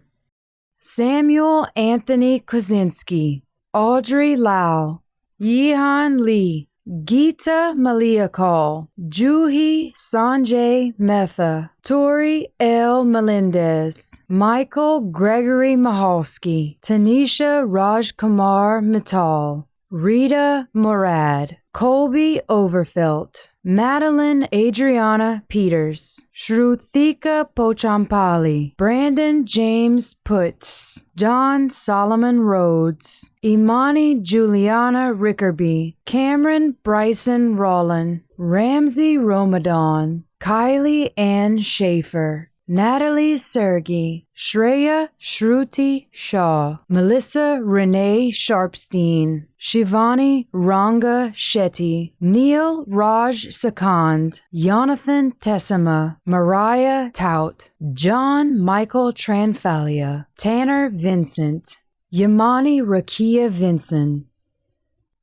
Speaker 11: Samuel Anthony Kozinski, Audrey Lau, Yihan Lee, Geeta Maliakal, Juhi Sanjay Metha, Tori L. Melendez, Michael Gregory Mahalski, Tanisha Rajkumar Mittal, Rita Murad, Colby Overfelt, Madeline Adriana Peters, Shrutika Pochampali, Brandon James Putz, John Solomon Rhodes, Imani Juliana Rickerby, Cameron Bryson Rollin, Ramsey Ramadan, Kylie Ann Schaefer, Natalie Sergey, Shreya Shruti Shaw, Melissa Renee Sharpstein, Shivani Ranga Shetty, Neil Raj Sakand, Jonathan Tessima, Mariah Tout, John Michael Tranfalia, Tanner Vincent, Yamani Rakia Vinson,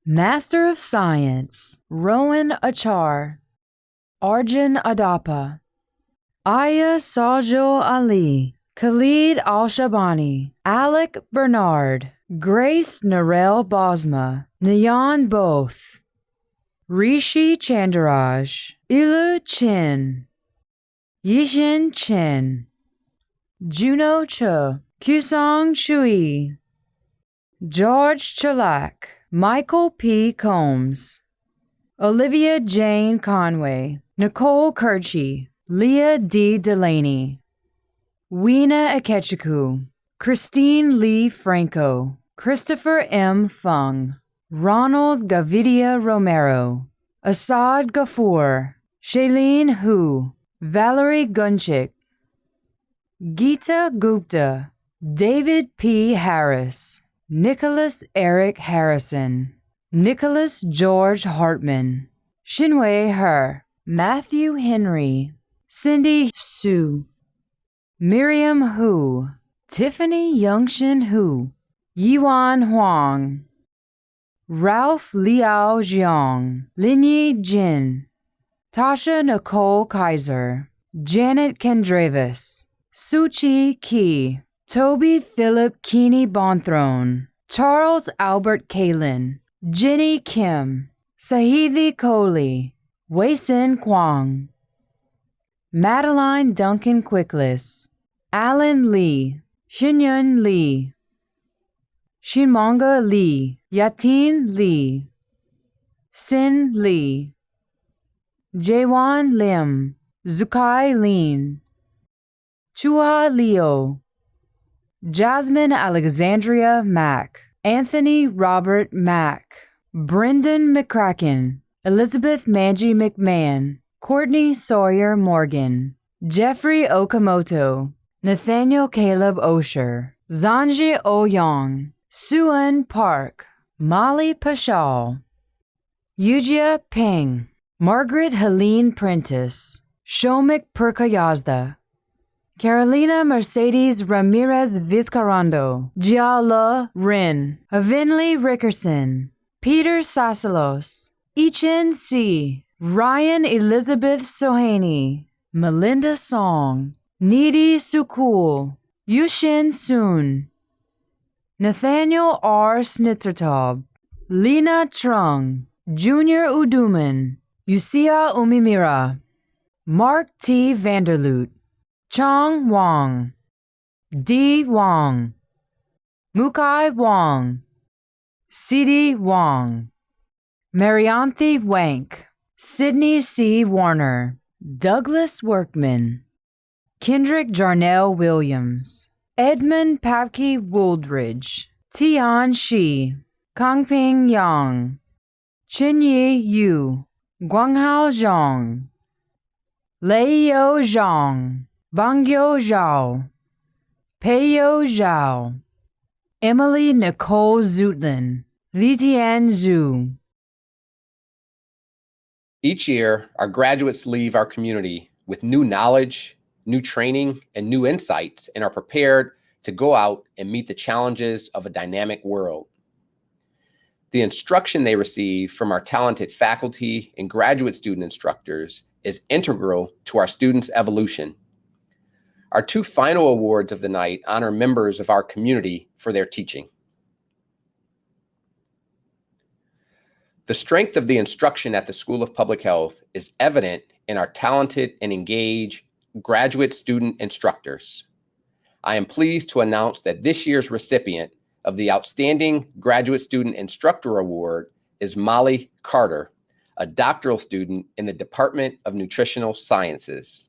Speaker 11: Master of Science, Rowan Achar, Arjun Adapa, Aya Sajo Ali, Khalid Al-Shabani, Alec Bernard, Grace Narelle Bosma, Nayan Both, Rishi Chandaraj, Ilu Chin, Yishin Chen, Juno Cho, Kusong Shui, George Chalak, Michael P. Combs, Olivia Jane Conway, Nicole Kirchie, Leah D. Delaney, Weena Akechiku, Christine Lee Franco, Christopher M. Fung, Ronald Gavidia Romero, Assad Gafour, Shailene Hu, Valerie Gunchik, Geeta Gupta, David P. Harris, Nicholas Eric Harrison, Nicholas George Hartman, Shinwei Her, Matthew Henry, Cindy Su, Miriam Hu, Tiffany Youngshin Hu, Yuan Huang, Ralph Liao Jiang, Linyi Jin, Tasha Nicole Kaiser, Janet Kendravis, Suchi Ki, Toby Philip Keeney Bonthrone, Charles Albert Kalin, Jenny Kim, Sahithi Kohli, Wei-Sin Kwang, Madeline Duncan Quickless, Alan Lee, Shinyun Lee, Shinmonga Lee, Yatin Lee, Sin Lee, Jaewon Lim, Zukai Lin, Chua Leo, Jasmine Alexandria Mack, Anthony Robert Mack, Brendan McCracken, Elizabeth Manji McMahon, Courtney Sawyer Morgan, Jeffrey Okamoto, Nathaniel Caleb Osher, Zanji Oyong, Suan Park, Molly Pashal, Yujia Peng, Margaret Helene Prentice, Shomik Perkayazda, Carolina Mercedes Ramirez Vizcarrondo, Jiala Rin, Avinley Rickerson, Peter Sasalos, Ichen C., Ryan Elizabeth Sohaney, Melinda Song, Needy Sukul, Yushin Soon, Nathaniel R. Snitzertaub, Lena Trung, Junior Uduman, Yusia Umimira, Mark T. Vanderloot, Chong Wong, D. Wong, Mukai Wong, C.D. Wong, Marianthi Wank, Sydney C. Warner, Douglas Workman, Kendrick Jarnell Williams, Edmund Papke Wooldridge, Tian Shi, Kangping Yang, Chinyi Yu, Guanghao Zhang, Leio Zhang, Bangyo Zhao, Peyo Zhao, Emily Nicole Zutlin, Litian Zhu.
Speaker 6: Each year, our graduates leave our community with new knowledge, new training, and new insights, and are prepared to go out and meet the challenges of a dynamic world. The instruction they receive from our talented faculty and graduate student instructors is integral to our students' evolution. Our two final awards of the night honor members of our community for their teaching. The strength of the instruction at the School of Public Health is evident in our talented and engaged graduate student instructors. I am pleased to announce that this year's recipient of the Outstanding Graduate Student Instructor Award is Molly Carter, a doctoral student in the Department of Nutritional Sciences.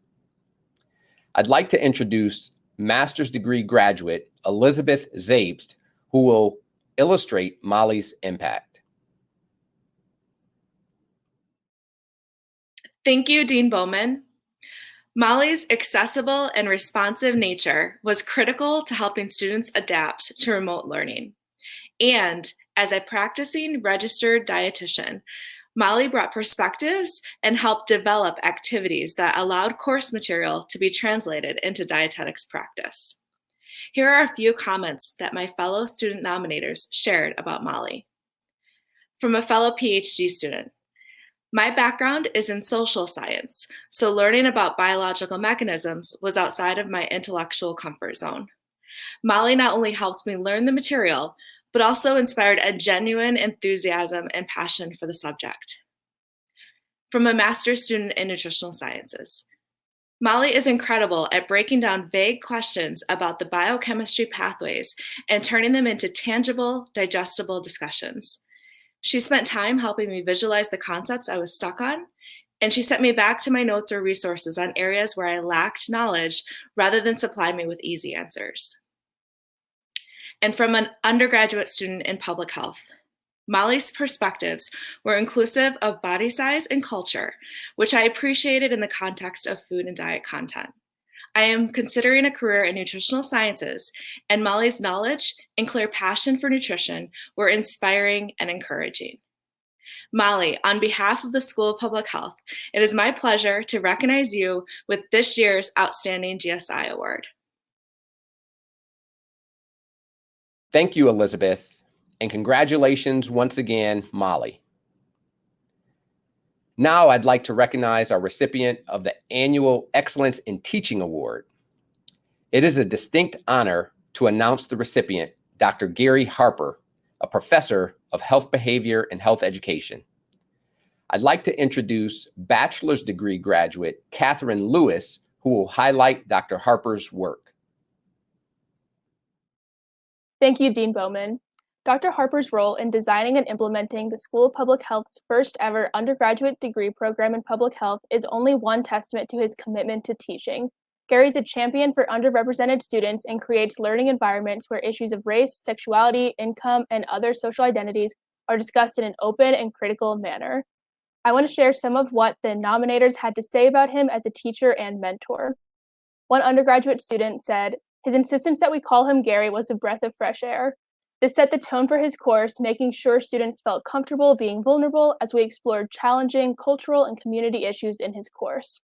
Speaker 6: I'd like to introduce master's degree graduate Elizabeth Zaebst, who will illustrate Molly's impact.
Speaker 13: Thank you, Dean Bowman. Molly's accessible and responsive nature was critical to helping students adapt to remote learning. And as a practicing registered dietitian, Molly brought perspectives and helped develop activities that allowed course material to be translated into dietetics practice. Here are a few comments that my fellow student nominators shared about Molly. From a fellow PhD student, my background is in social science, so learning about biological mechanisms was outside of my intellectual comfort zone. Molly not only helped me learn the material, but also inspired a genuine enthusiasm and passion for the subject. From a master's student in nutritional sciences, Molly is incredible at breaking down vague questions about the biochemistry pathways and turning them into tangible, digestible discussions. She spent time helping me visualize the concepts I was stuck on, and she sent me back to my notes or resources on areas where I lacked knowledge rather than supply me with easy answers. And from an undergraduate student in public health, Molly's perspectives were inclusive of body size and culture, which I appreciated in the context of food and diet content. I am considering a career in nutritional sciences, and Molly's knowledge and clear passion for nutrition were inspiring and encouraging. Molly, on behalf of the School of Public Health, it is my pleasure to recognize you with this year's Outstanding GSI Award.
Speaker 6: Thank you, Elizabeth, and congratulations once again, Molly. Now I'd like to recognize our recipient of the Annual Excellence in Teaching Award. It is a distinct honor to announce the recipient, Dr. Gary Harper, a professor of health behavior and health education. I'd like to introduce bachelor's degree graduate Katherine Lewis, who will highlight Dr. Harper's work.
Speaker 5: Thank you, Dean Bowman. Dr. Harper's role in designing and implementing the School of Public Health's first ever undergraduate degree program in public health is only one testament to his commitment to teaching. Gary's a champion for underrepresented students and creates learning environments where issues of race, sexuality, income, and other social identities are discussed in an open and critical manner. I want to share some of what the nominators had to say about him as a teacher and mentor. One undergraduate student said, "His insistence that we call him Gary was a breath of fresh air. This set the tone for his course, making sure students felt comfortable being vulnerable as we explored challenging cultural and community issues in his course.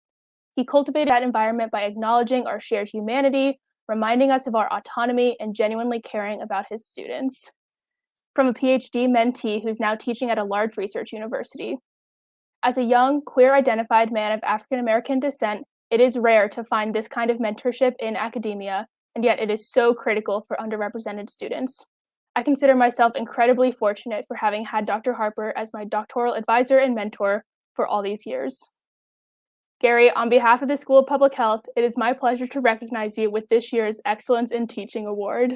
Speaker 5: He cultivated that environment by acknowledging our shared humanity, reminding us of our autonomy, and genuinely caring about his students." From a PhD mentee who's now teaching at a large research university. As a young, queer-identified man of African-American descent, it is rare to find this kind of mentorship in academia, and yet it is so critical for underrepresented students. I consider myself incredibly fortunate for having had Dr. Harper as my doctoral advisor and mentor for all these years. Gary, on behalf of the School of Public Health, it is my pleasure to recognize you with this year's Excellence in Teaching Award.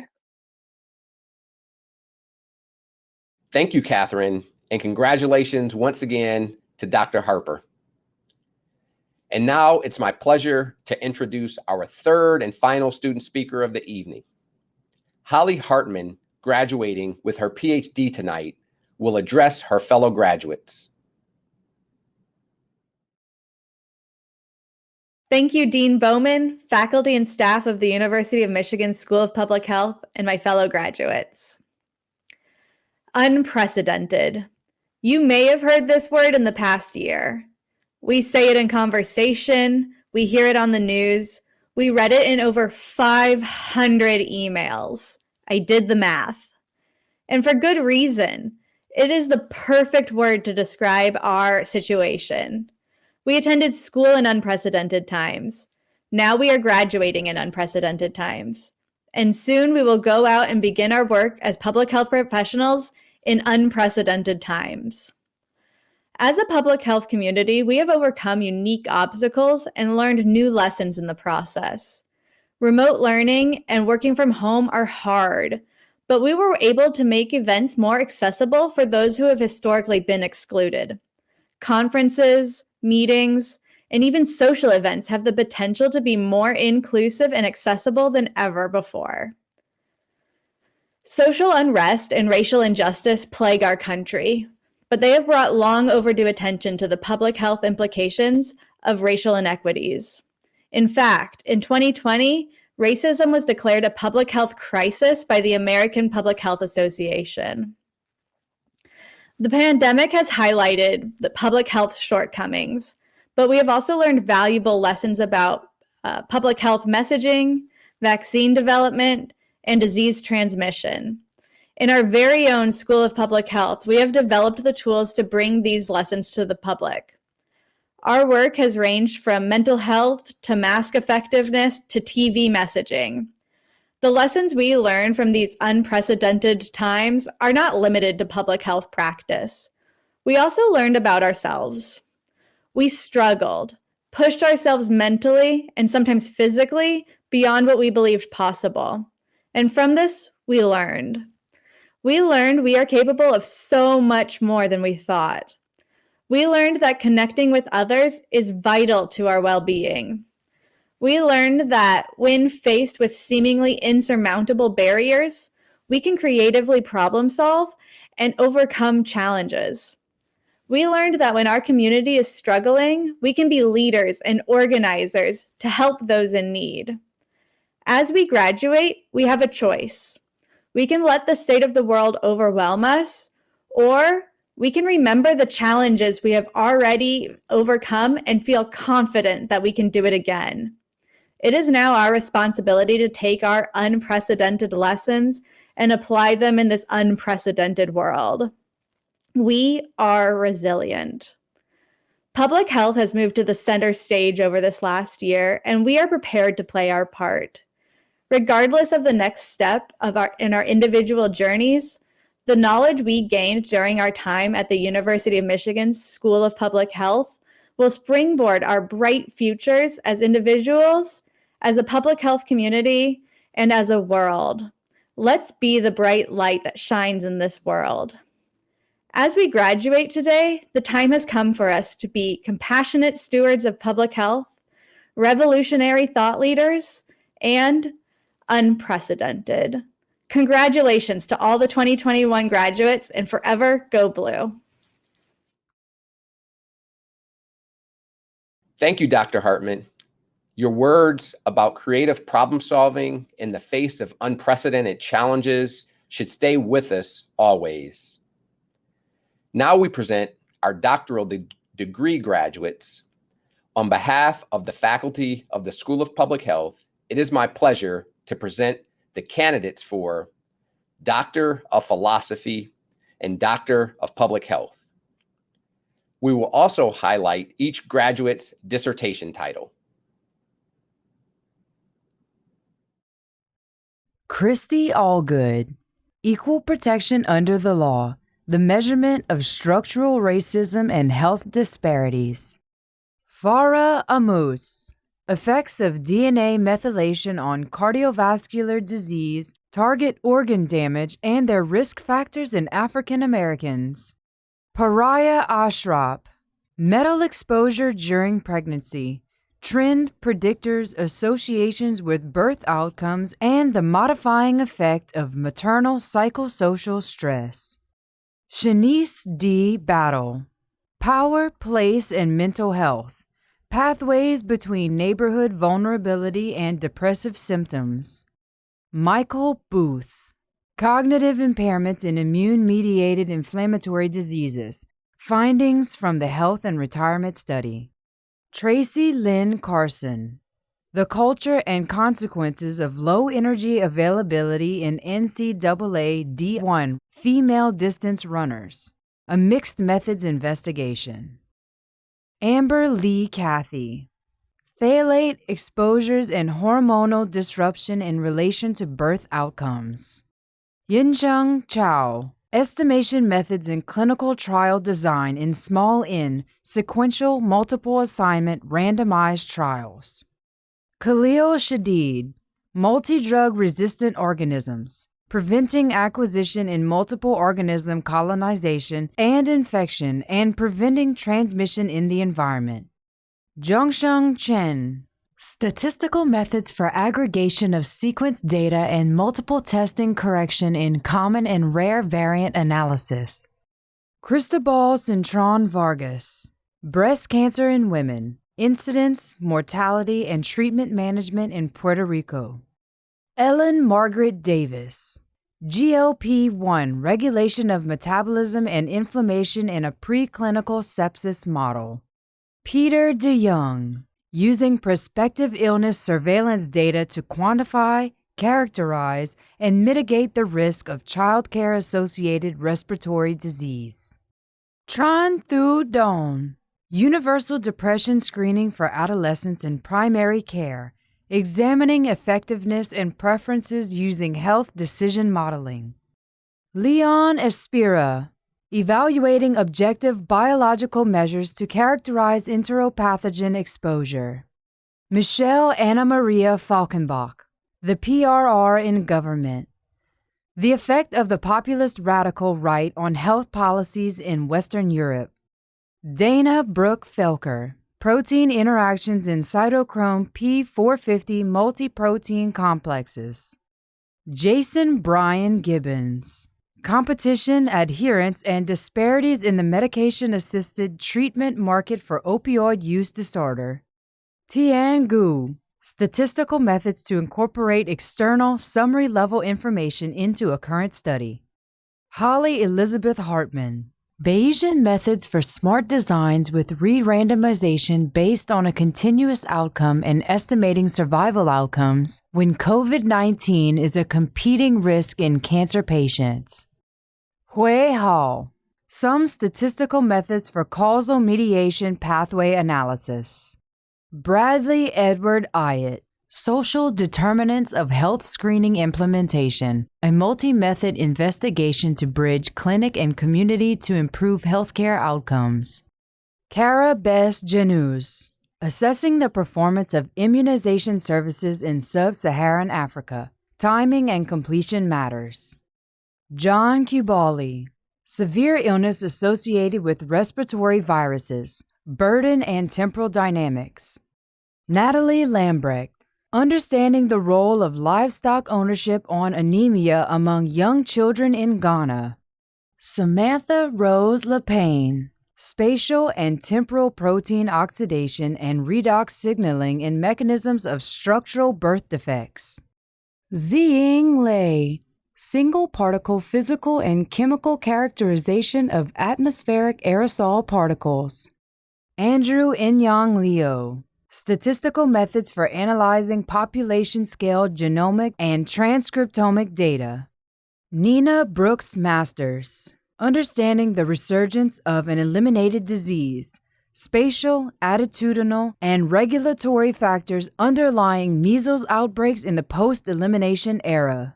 Speaker 6: Thank you, Katherine, and congratulations once again to Dr. Harper. And now it's my pleasure to introduce our third and final student speaker of the evening. Holly Hartman, graduating with her PhD tonight, will address her fellow graduates.
Speaker 14: Thank you, Dean Bowman, faculty and staff of the University of Michigan School of Public Health, and my fellow graduates. Unprecedented. You may have heard this word in the past year. We say it in conversation, we hear it on the news, We read it in over 500 emails. I did the math. And for good reason. It is the perfect word to describe our situation. We attended school in unprecedented times. Now we are graduating in unprecedented times. And soon we will go out and begin our work as public health professionals in unprecedented times. As a public health community, we have overcome unique obstacles and learned new lessons in the process. Remote learning and working from home are hard, but we were able to make events more accessible for those who have historically been excluded. Conferences, meetings, and even social events have the potential to be more inclusive and accessible than ever before. Social unrest and racial injustice plague our country, but they have brought long overdue attention to the public health implications of racial inequities. In fact, in 2020, racism was declared a public health crisis by the American Public Health Association. The pandemic has highlighted the public health shortcomings, but we have also learned valuable lessons about public health messaging, vaccine development, and disease transmission. In our very own School of Public Health, we have developed the tools to bring these lessons to the public. Our work has ranged from mental health to mask effectiveness to TV messaging. The lessons we learn from these unprecedented times are not limited to public health practice. We also learned about ourselves. We struggled, pushed ourselves mentally and sometimes physically beyond what we believed possible. And from this, we learned. We learned we are capable of so much more than we thought. We learned that connecting with others is vital to our well-being. We learned that when faced with seemingly insurmountable barriers, we can creatively problem solve and overcome challenges. We learned that when our community is struggling, we can be leaders and organizers to help those in need. As we graduate, we have a choice. We can let the state of the world overwhelm us, or we can remember the challenges we have already overcome and feel confident that we can do it again. It is now our responsibility to take our unprecedented lessons and apply them in this unprecedented world. We are resilient. Public health has moved to the center stage over this last year, and we are prepared to play our part. Regardless of the next step in our individual journeys, the knowledge we gained during our time at the University of Michigan's School of Public Health will springboard our bright futures as individuals, as a public health community, and as a world. Let's be the bright light that shines in this world. As we graduate today, the time has come for us to be compassionate stewards of public health, revolutionary thought leaders, and unprecedented. Congratulations to all the 2021 graduates, and forever go blue.
Speaker 6: Thank you, Dr. Hartman. Your words about creative problem solving in the face of unprecedented challenges should stay with us always. Now we present our doctoral degree graduates. On behalf of the faculty of the School of Public Health, it is my pleasure to present the candidates for Doctor of Philosophy and Doctor of Public Health. We will also highlight each graduate's dissertation title.
Speaker 11: Christy Allgood, Equal Protection Under the Law, the Measurement of Structural Racism and Health Disparities. Farah Amos, Effects of DNA Methylation on Cardiovascular Disease, Target Organ Damage, and Their Risk Factors in African Americans. Pariah Ashraf, Metal Exposure During Pregnancy, Trend Predictors, Associations with Birth Outcomes, and the Modifying Effect of Maternal Psychosocial Stress. Shanice D. Battle, Power, Place, and Mental Health, Pathways Between Neighborhood Vulnerability and Depressive Symptoms. Michael Booth, Cognitive Impairments in Immune-Mediated Inflammatory Diseases, Findings from the Health and Retirement Study. Tracy Lynn Carson, The culture and consequences of low energy availability in NCAA D1 female distance runners, a mixed methods investigation. Amber Lee Cathy. Phthalate exposures and hormonal disruption in relation to birth outcomes. Yincheng Chao. Estimation methods in clinical trial design in small n, sequential multiple assignment randomized trials. Khalil Shadid. Multi-drug resistant organisms, preventing acquisition in multiple organism colonization and infection and preventing transmission in the environment. Zhongsheng Chen. Statistical methods for aggregation of sequence data and multiple testing correction in common and rare variant analysis. Cristobal Cintron Vargas. Breast cancer in women, incidence, mortality, and treatment management in Puerto Rico. Ellen Margaret Davis. GLP-1 regulation of metabolism and inflammation in a preclinical sepsis model. Peter DeYoung. Using prospective illness surveillance data to quantify, characterize, and mitigate the risk of childcare-associated respiratory disease. Tran Thu Don. Universal depression screening for adolescents in primary care, examining effectiveness and preferences using health decision modeling. Leon Espira. Evaluating objective biological measures to characterize enteropathogen exposure. Michelle Anna Maria Falkenbach. The PRR in government. The effect of the populist radical right on health policies in Western Europe. Dana Brooke Felker. Protein interactions in cytochrome P450 multi-protein complexes. Jason Brian Gibbons. Competition, adherence, and disparities in the medication-assisted treatment market for opioid use disorder. Tian Gu. Statistical methods to incorporate external, summary-level information into a current study. Holly Elizabeth Hartman. Bayesian methods for smart designs with re-randomization based on a continuous outcome and estimating survival outcomes when COVID-19 is a competing risk in cancer patients. Hui Hao. Some statistical methods for causal mediation pathway analysis. Bradley Edward Ayatt. Social determinants of health screening implementation, a multi-method investigation to bridge clinic and community to improve healthcare outcomes. Kara Bess Janus. Assessing the performance of immunization services in sub-Saharan Africa. Timing and completion matters. John Kubali. Severe illness associated with respiratory viruses, burden and temporal dynamics. Natalie Lambrecht. Understanding the role of livestock ownership on anemia among young children in Ghana. Samantha Rose LePaine. Spatial and temporal protein oxidation and redox signaling in mechanisms of structural birth defects. Ziying Lei. Single particle physical and chemical characterization of atmospheric aerosol particles. Andrew Inyang Leo. Statistical methods for analyzing population-scale genomic and transcriptomic data. Nina Brooks Masters. Understanding the resurgence of an eliminated disease, spatial, attitudinal, and regulatory factors underlying measles outbreaks in the post-elimination era.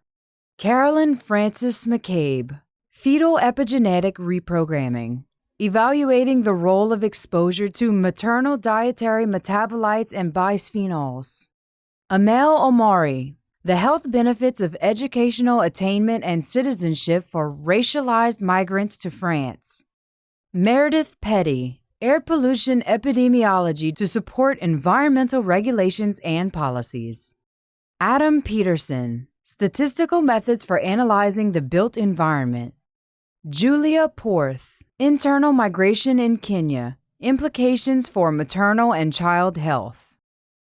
Speaker 11: Carolyn Francis McCabe. Fetal epigenetic reprogramming. Evaluating the role of exposure to maternal dietary metabolites and bisphenols. Amel Omari. The health benefits of educational attainment and citizenship for racialized migrants to France. Meredith Petty. Air pollution epidemiology to support environmental regulations and policies. Adam Peterson. Statistical methods for analyzing the built environment. Julia Porth. Internal migration in Kenya, implications for maternal and child health.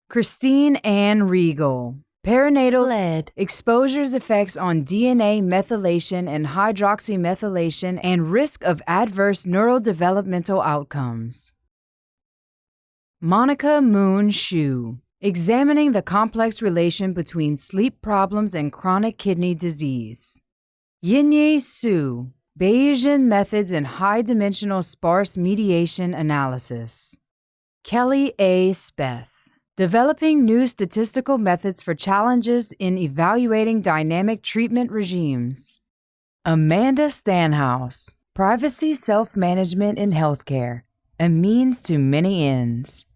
Speaker 11: Christine Ann Regal. Perinatal lead, exposure's effects on DNA methylation and hydroxymethylation and risk of adverse neurodevelopmental outcomes. Monica Moon Shu. examining the complex relation between sleep problems and chronic kidney disease. Yinye Su, Bayesian Methods in High-Dimensional Sparse Mediation Analysis. Kelly A. Speth, Developing New Statistical Methods for Challenges in Evaluating Dynamic Treatment Regimes. Amanda Stanhouse, Privacy Self-Management in Healthcare, A Means to Many Ends.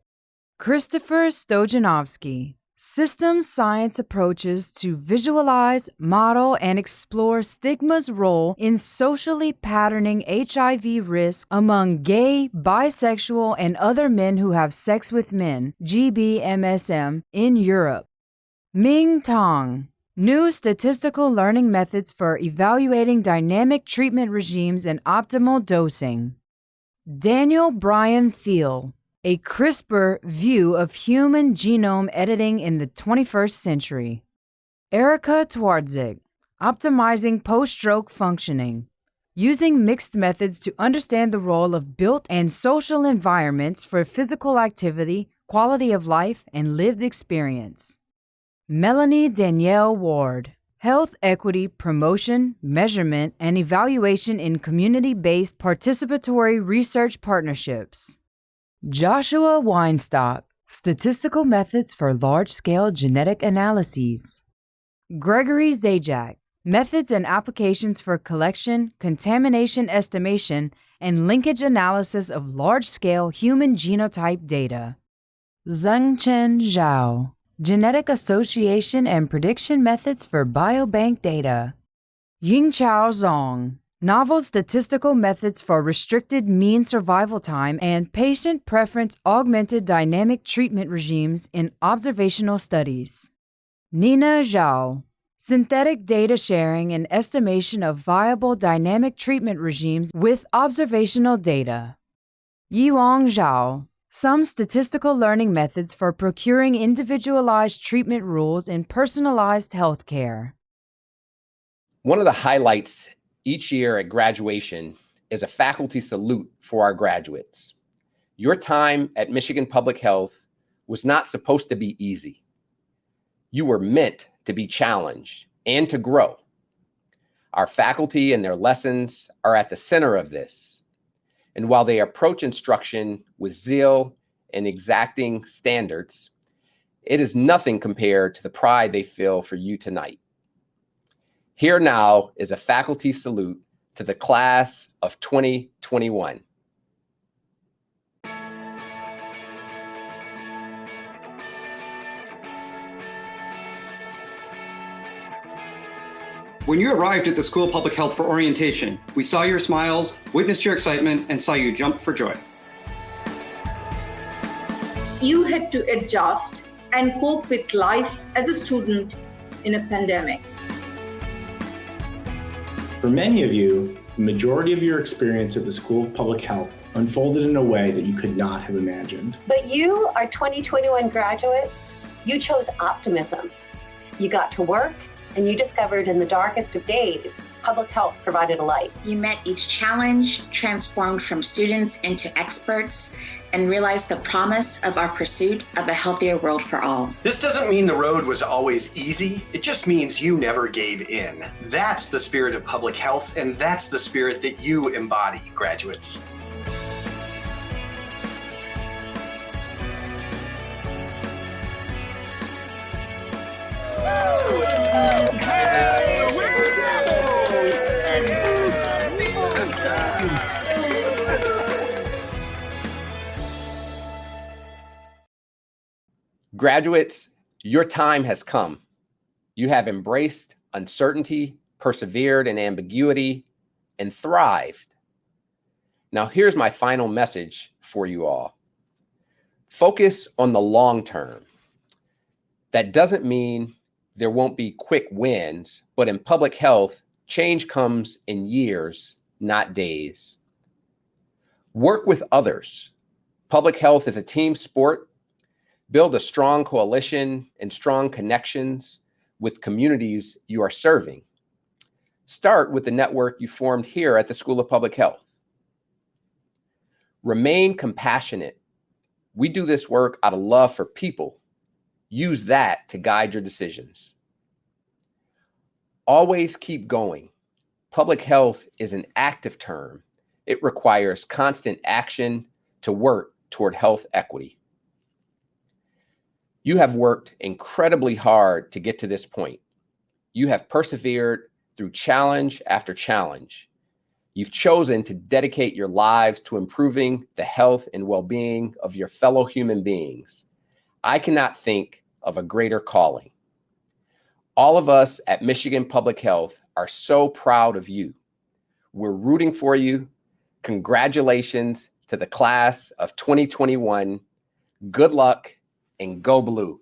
Speaker 11: Christopher Stojanovsky, Systems Science Approaches to Visualize, Model, and Explore Stigma's Role in Socially Patterning HIV Risk Among Gay, Bisexual, and Other Men Who Have Sex with Men, GBMSM, in Europe. Ming Tong, New Statistical Learning Methods for Evaluating Dynamic Treatment Regimes and Optimal Dosing. Daniel Bryan Thiel, A CRISPR View of Human Genome Editing in the 21st Century. Erica Twardzik, Optimizing Post-Stroke Functioning, Using Mixed Methods to Understand the Role of Built and Social Environments for Physical Activity, Quality of Life, and Lived Experience. Melanie Danielle Ward, Health Equity Promotion, Measurement, and Evaluation in Community-Based Participatory Research Partnerships. Joshua Weinstock, Statistical Methods for Large-Scale Genetic Analyses. Gregory Zajac, Methods and Applications for Collection, Contamination Estimation, and Linkage Analysis of Large-Scale Human Genotype Data. Zhengchen Zhao, Genetic Association and Prediction Methods for Biobank Data. Yingchao Zhong, Novel Statistical Methods for Restricted Mean Survival Time and Patient Preference Augmented Dynamic Treatment Regimes in Observational Studies. Nina Zhao, Synthetic Data Sharing and Estimation of Viable Dynamic Treatment Regimes with Observational Data. Yiwang Zhao, Some Statistical Learning Methods for Procuring Individualized Treatment Rules in Personalized Healthcare.
Speaker 6: One of the highlights each year at graduation is a faculty salute for our graduates. Your time at Michigan Public Health was not supposed to be easy. You were meant to be challenged and to grow. Our faculty and their lessons are at the center of this. And while they approach instruction with zeal and exacting standards, it is nothing compared to the pride they feel for you tonight. Here now is a faculty salute to the class of 2021.
Speaker 15: When you arrived at the School of Public Health for orientation, we saw your smiles, witnessed your excitement, and saw you jump for joy.
Speaker 16: You had to adjust and cope with life as a student in a pandemic.
Speaker 17: For many of you, the majority of your experience at the School of Public Health unfolded in a way that you could not have imagined.
Speaker 18: But you, our 2021 graduates, you chose optimism. You got to work, and you discovered in the darkest of days, public health provided a light.
Speaker 19: You met each challenge, transformed from students into experts, and realized the promise of our pursuit of a healthier world for all.
Speaker 20: This doesn't mean the road was always easy. It just means you never gave in. That's the spirit of public health, and that's the spirit that you embody, graduates.
Speaker 6: Graduates, your time has come. You have embraced uncertainty, persevered in ambiguity, and thrived. Now, here's my final message for you all. Focus on the long term. That doesn't mean there won't be quick wins, but in public health, change comes in years, not days. Work with others. Public health is a team sport. Build a strong coalition and strong connections with communities you are serving. Start with the network you formed here at the School of Public Health. Remain compassionate. We do this work out of love for people, Use that to guide your decisions. Always keep going. Public health is an active term. It requires constant action to work toward health equity. You have worked incredibly hard to get to this point. You have persevered through challenge after challenge. You've chosen to dedicate your lives to improving the health and well-being of your fellow human beings. I cannot think of a greater calling. All of us at Michigan Public Health are so proud of you. We're rooting for you. Congratulations to the class of 2021. Good luck and go blue.